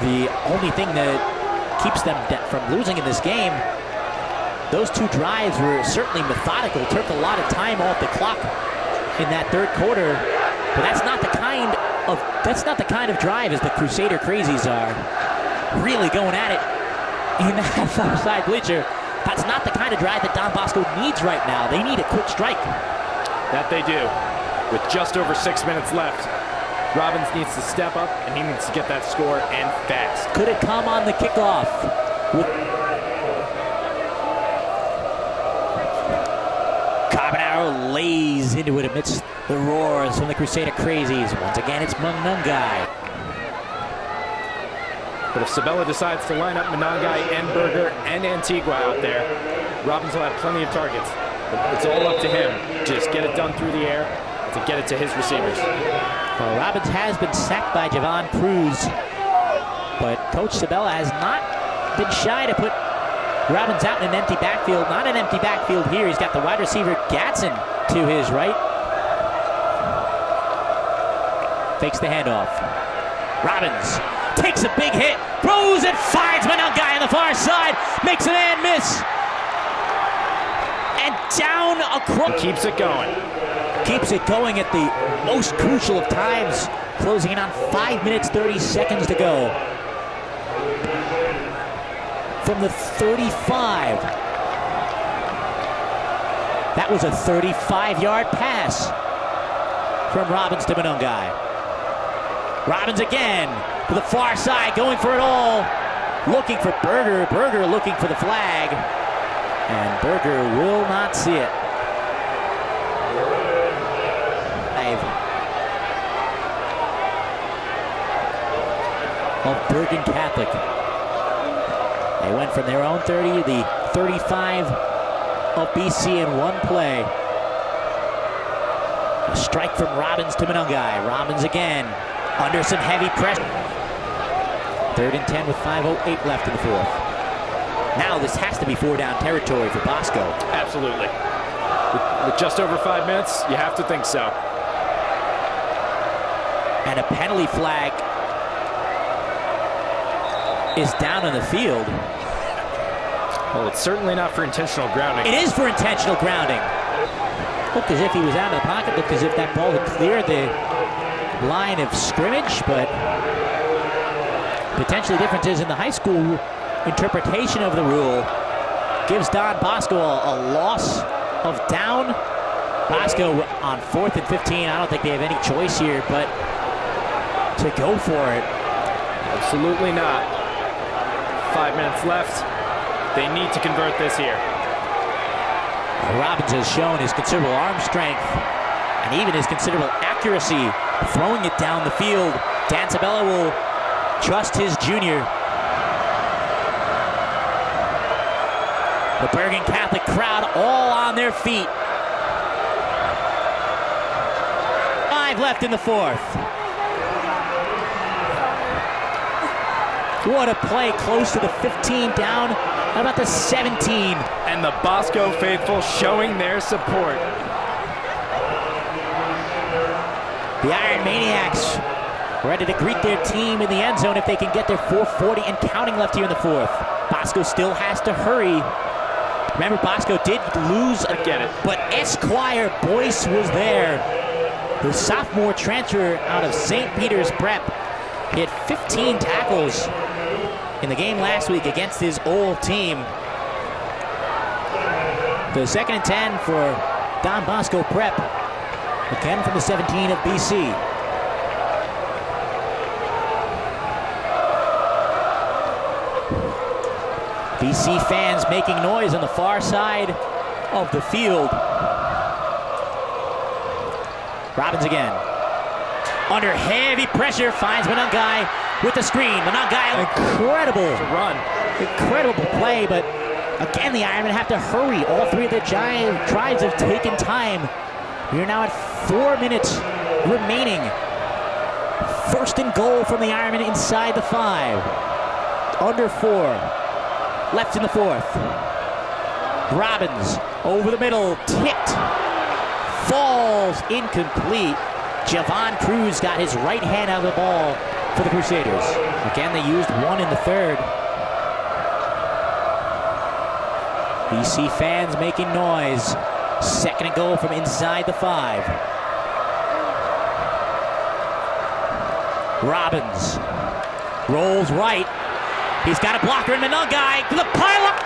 Speaker 6: the only thing that keeps them from losing in this game, those 2 drives were certainly methodical, took a lot of time off the clock in that 3rd quarter, but that's not the kind of drive as the Crusader Crazies are really going at it in that far side bleacher. That's not the kind of drive that Don Bosco needs right now. They need a quick strike.
Speaker 2: That they do. With just over 6 minutes left, Robbins needs to step up and he needs to get that score and fast.
Speaker 6: Could it come on the kickoff? Carbonaro lays into it amidst the roars from the Crusader Crazies. Once again, it's Munungai.
Speaker 2: But if Sabella decides to line up Munungai and Berger and Antigua out there, Robbins will have plenty of targets. But it's all up to him. Just get it done through the air and to get it to his receivers.
Speaker 6: Well, Robbins has been sacked by Javon Cruz, but Coach Sabella has not been shy to put Robbins out in an empty backfield. Not an empty backfield here. He's got the wide receiver Gadsden to his right. Fakes the handoff. Robbins takes a big hit, throws and finds Manungai on the far side, makes a man miss. And down across.
Speaker 2: Keeps it going.
Speaker 6: Keeps it going at the most crucial of times, closing in on 5 minutes, 30 seconds to go. From the 35. That was a 35-yard pass from Robbins to Manungai. Robbins again to the far side, going for it all. Looking for Berger. Berger looking for the flag. And Berger will not see it. Of Bergen Catholic. They went from their own 30 to the 35 of BC in one play. A strike from Robbins to Manungai. Robbins again under some heavy pressure. 3rd and 10 with 5:08 left in the fourth. Now this has to be 4-down territory for Bosco.
Speaker 2: Absolutely. With just over 5 minutes, you have to think so.
Speaker 6: And a penalty flag is down on the field.
Speaker 2: Well, it's certainly not for intentional grounding.
Speaker 6: It is for intentional grounding. Looked as if he was out of the pocket, looked as if that ball had cleared the line of scrimmage, but potentially differences in the high school interpretation of the rule gives Don Bosco a loss of down. Bosco on 4th and 15. I don't think they have any choice here but to go for it.
Speaker 2: Absolutely not. 5 minutes left. They need to convert this here.
Speaker 6: Robbins has shown his considerable arm strength and even his considerable accuracy throwing it down the field. Dan Sabella will trust his junior. The Bergen Catholic crowd all on their feet. 5 left in the fourth. What a play, close to the 15, down. How about the 17?
Speaker 2: And the Bosco faithful showing their support.
Speaker 6: The Iron Maniacs ready to greet their team in the end zone if they can get their 4:40 and counting left here in the fourth. Bosco still has to hurry. Remember, Bosco did lose, but Esquire Boyce was there. The sophomore transfer out of St. Peter's Prep. He had 15 tackles in the game last week against his old team. The 2nd and 10 for Don Bosco Prep. Again from the 17 of BC. BC fans making noise on the far side of the field. Robbins again. Under heavy pressure, finds Manungai with the screen. Manungai, incredible
Speaker 2: run.
Speaker 6: Incredible play, but again, the Ironmen have to hurry. All three of the giant tribes have taken time. We are now at 4 minutes remaining. 1st and goal from the Ironmen inside the 5. Under 4. Left in the fourth. Robbins over the middle, tipped. Falls incomplete. Javon Cruz got his right hand out of the ball for the Crusaders. Again, they used 1 in the 3rd. BC fans making noise. 2nd and goal from inside the 5. Robbins rolls right. He's got a blocker in Manungai to the pile-up.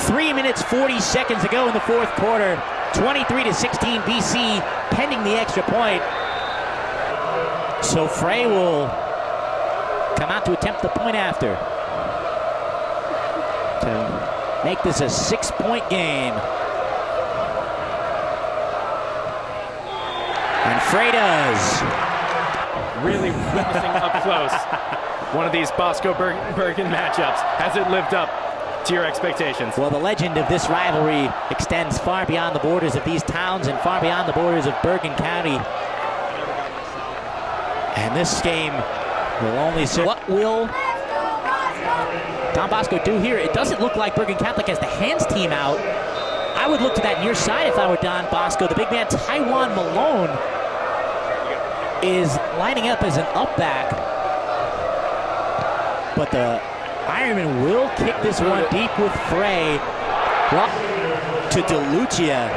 Speaker 6: 3 minutes, 40 seconds to go in the fourth quarter. 23-16 BC, pending the extra point. So Frey will come out to attempt the point after to make this a 6-point game. And Frey does.
Speaker 2: Really witnessing up close one of these Bosco-Bergen matchups. Has it lived up to your expectations?
Speaker 6: Well, the legend of this rivalry extends far beyond the borders of these towns and far beyond the borders of Bergen County. And this game will only serve. What will Don Bosco do here? It doesn't look like Bergen Catholic has the hands team out. I would look to that near side if I were Don Bosco. The big man, Taiwan Malone, is lining up as an up back, but the Ironman will kick this one deep with Frey. To DeLucia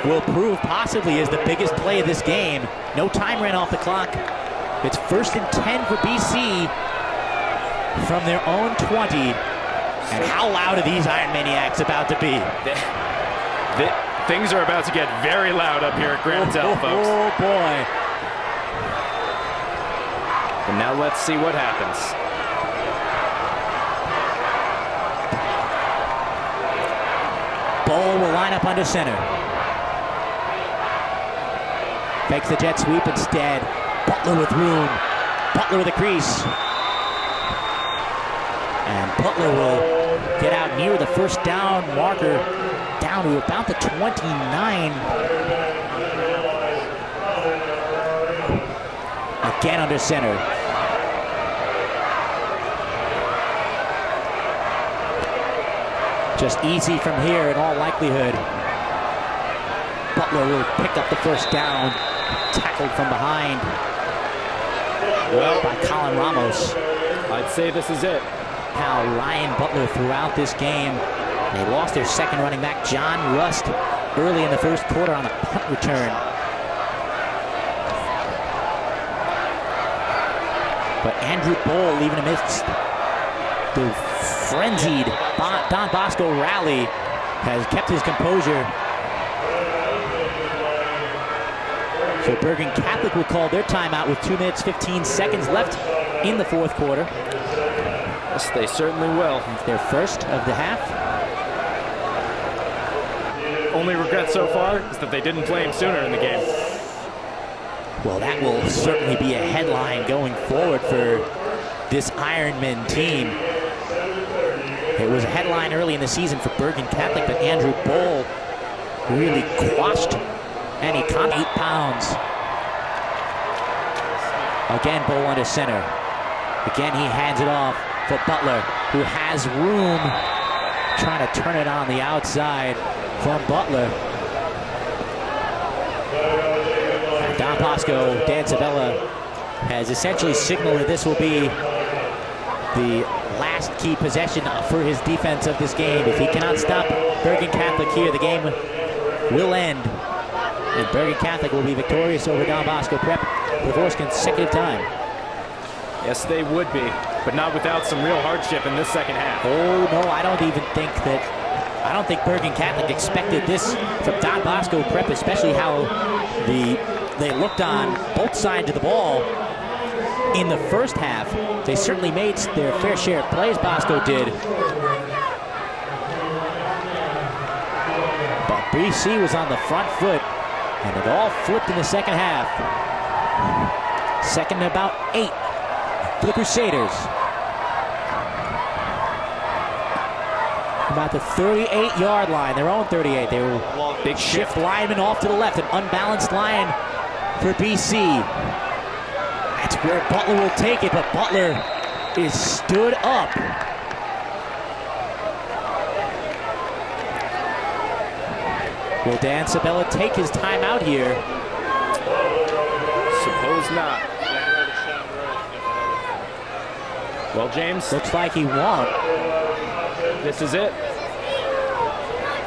Speaker 6: will prove possibly as the biggest play of this game. No time ran off the clock. It's 1st and 10 for BC from their own 20. And how loud are these Iron Maniacs about to be?
Speaker 2: Things are about to get very loud up here at Grantel, folks.
Speaker 6: Oh boy.
Speaker 2: And now let's see what happens.
Speaker 6: Bowl will line up under center. Fakes the jet sweep instead. Butler with room. Butler with a crease. And Butler will get out near the first down marker, down to about the 29. Again under center. Just easy from here in all likelihood. Butler will pick up the first down, tackled from behind by Colin Ramos.
Speaker 2: I'd say this is it.
Speaker 6: How Ryan Butler throughout this game. They lost their second running back, John Rust, early in the first quarter on a punt return. But Andrew Boll, even amidst the frenzied Don Bosco rally, has kept his composure. So Bergen Catholic will call their timeout with 2 minutes, 15 seconds left in the fourth quarter.
Speaker 2: Yes, they certainly will.
Speaker 6: It's their first of the half.
Speaker 2: Only regret so far is that they didn't play him sooner in the game.
Speaker 6: Well, that will certainly be a headline going forward for this Ironman team. It was a headline early in the season for Bergen Catholic, but Andrew Boll really quashed any 8 pounds. Again, Boll under center. Again, he hands it off for Butler, who has room, trying to turn it on the outside from Butler. And Don Bosco, Dan Sabella, has essentially signaled that this will be the last key possession for his defense of this game. If he cannot stop Bergen Catholic here, the game will end. And Bergen Catholic will be victorious over Don Bosco Prep for the fourth consecutive time.
Speaker 2: Yes, they would be, but not without some real hardship in this second half.
Speaker 6: Oh no, I don't think Bergen Catholic expected this from Don Bosco Prep, especially how they looked on both sides of the ball in the first half. They certainly made their fair share of plays, Bosco did. But BC was on the front foot, and it all flipped in the second half. Second and about 8 for the Crusaders. About the 38-yard line, their own 38. They were big shift lineman off to the left, an unbalanced line for BC. That's where Butler will take it, but Butler is stood up. Will Dan Sabella take his timeout here?
Speaker 2: Suppose not. Well, James,
Speaker 6: Looks like he won't.
Speaker 2: this is it.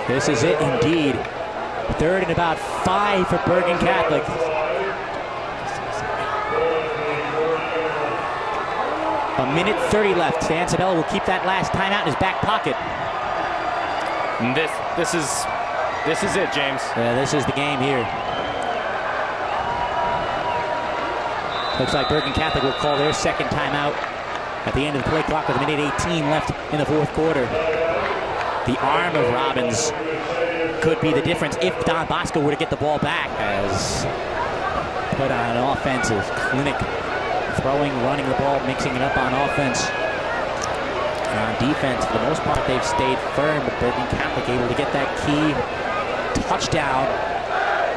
Speaker 6: This is it indeed. Third and about 5 for Bergen Catholic. A minute 30 left. Dan Sabella will keep that last timeout in his back pocket.
Speaker 2: And this is it, James.
Speaker 6: Yeah, this is the game here. Looks like Bergen Catholic will call their second timeout at the end of the play clock with a minute 18 left in the fourth quarter. The arm of Robbins could be the difference if Don Bosco were to get the ball back. As put on an offensive clinic, throwing, running the ball, mixing it up on offense. And on defense, for the most part, they've stayed firm, but Bergen Catholic able to get that key touchdown,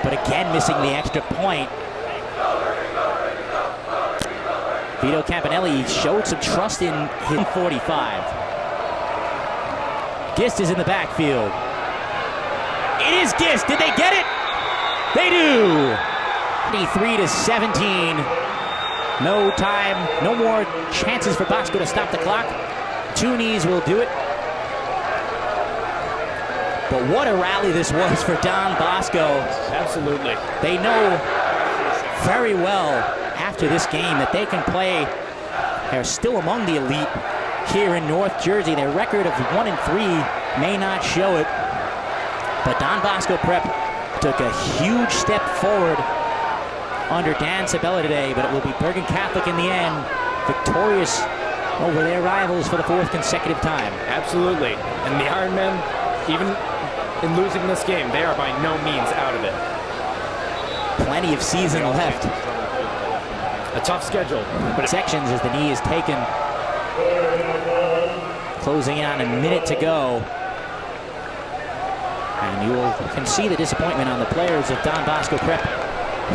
Speaker 6: but again missing the extra point. Vito Campanelli showed some trust in his 45. Gist is in the backfield. It is Gist. Did they get it? They do. 23-17. No time, no more chances for Bosco to stop the clock. Two knees will do it. But what a rally this was for Don Bosco.
Speaker 2: Absolutely.
Speaker 6: They know very well after this game that they can play. They're still among the elite here in North Jersey. Their record of 1-3 may not show it. But Don Bosco Prep took a huge step forward under Dan Sabella today, but it will be Bergen Catholic in the end, victorious over their rivals for the fourth consecutive time.
Speaker 2: Absolutely. And the Ironmen, even in losing this game, they are by no means out of it.
Speaker 6: Plenty of season left.
Speaker 2: A tough schedule.
Speaker 6: But sections as the knee is taken. Closing in on a minute to go. And you can see the disappointment on the players of Don Bosco Prep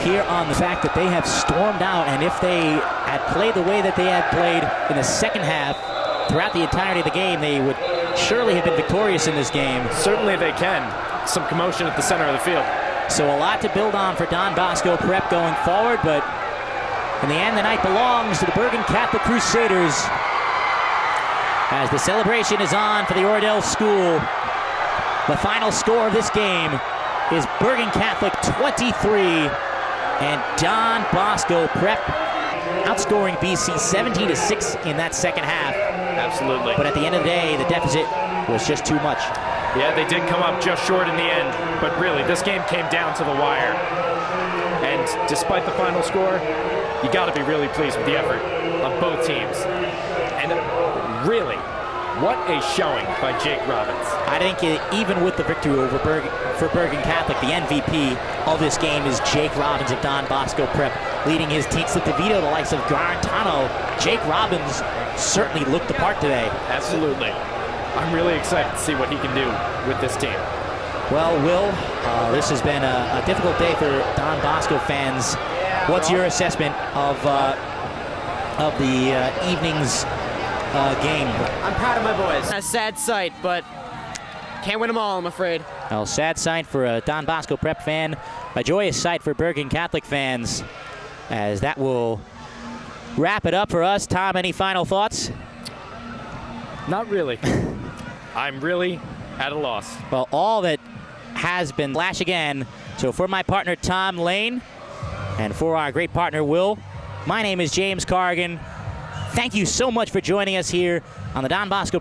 Speaker 6: here on the fact that they have stormed out, and if they had played the way that they had played in the second half throughout the entirety of the game, they would surely have been victorious in this game.
Speaker 2: Certainly they can. Some commotion at the center of the field.
Speaker 6: So a lot to build on for Don Bosco Prep going forward, but in the end, the night belongs to the Bergen Catholic Crusaders as the celebration is on for the Ordell School. The final score of this game is Bergen Catholic 23 and Don Bosco Prep outscoring BC 17-6 in that second half.
Speaker 2: Absolutely.
Speaker 6: But at the end of the day, the deficit was just too much.
Speaker 2: Yeah, they did come up just short in the end, but really, this game came down to the wire. And despite the final score, you got to be really pleased with the effort of both teams. And really, what a showing by Jake Robbins.
Speaker 6: I think even with the victory over Bergen Catholic, the MVP of this game is Jake Robbins of Don Bosco Prep, leading his teams to DeVito, the likes of Garantano. Jake Robbins certainly looked the part today.
Speaker 2: Absolutely. I'm really excited to see what he can do with this team.
Speaker 6: Well, Will, this has been a difficult day for Don Bosco fans. What's your assessment of the evening's game?
Speaker 4: I'm proud of my boys. A sad sight, but can't win them all, I'm afraid.
Speaker 6: Well, sad sight for a Don Bosco Prep fan, a joyous sight for Bergen Catholic fans, as that will wrap it up for us. Tom, any final thoughts?
Speaker 2: Not really. I'm really at a loss.
Speaker 6: Well, all that has been Lash again. So for my partner, Tom Lane, and for our great partner, Will, my name is James Cargan. Thank you so much for joining us here on the Don Bosco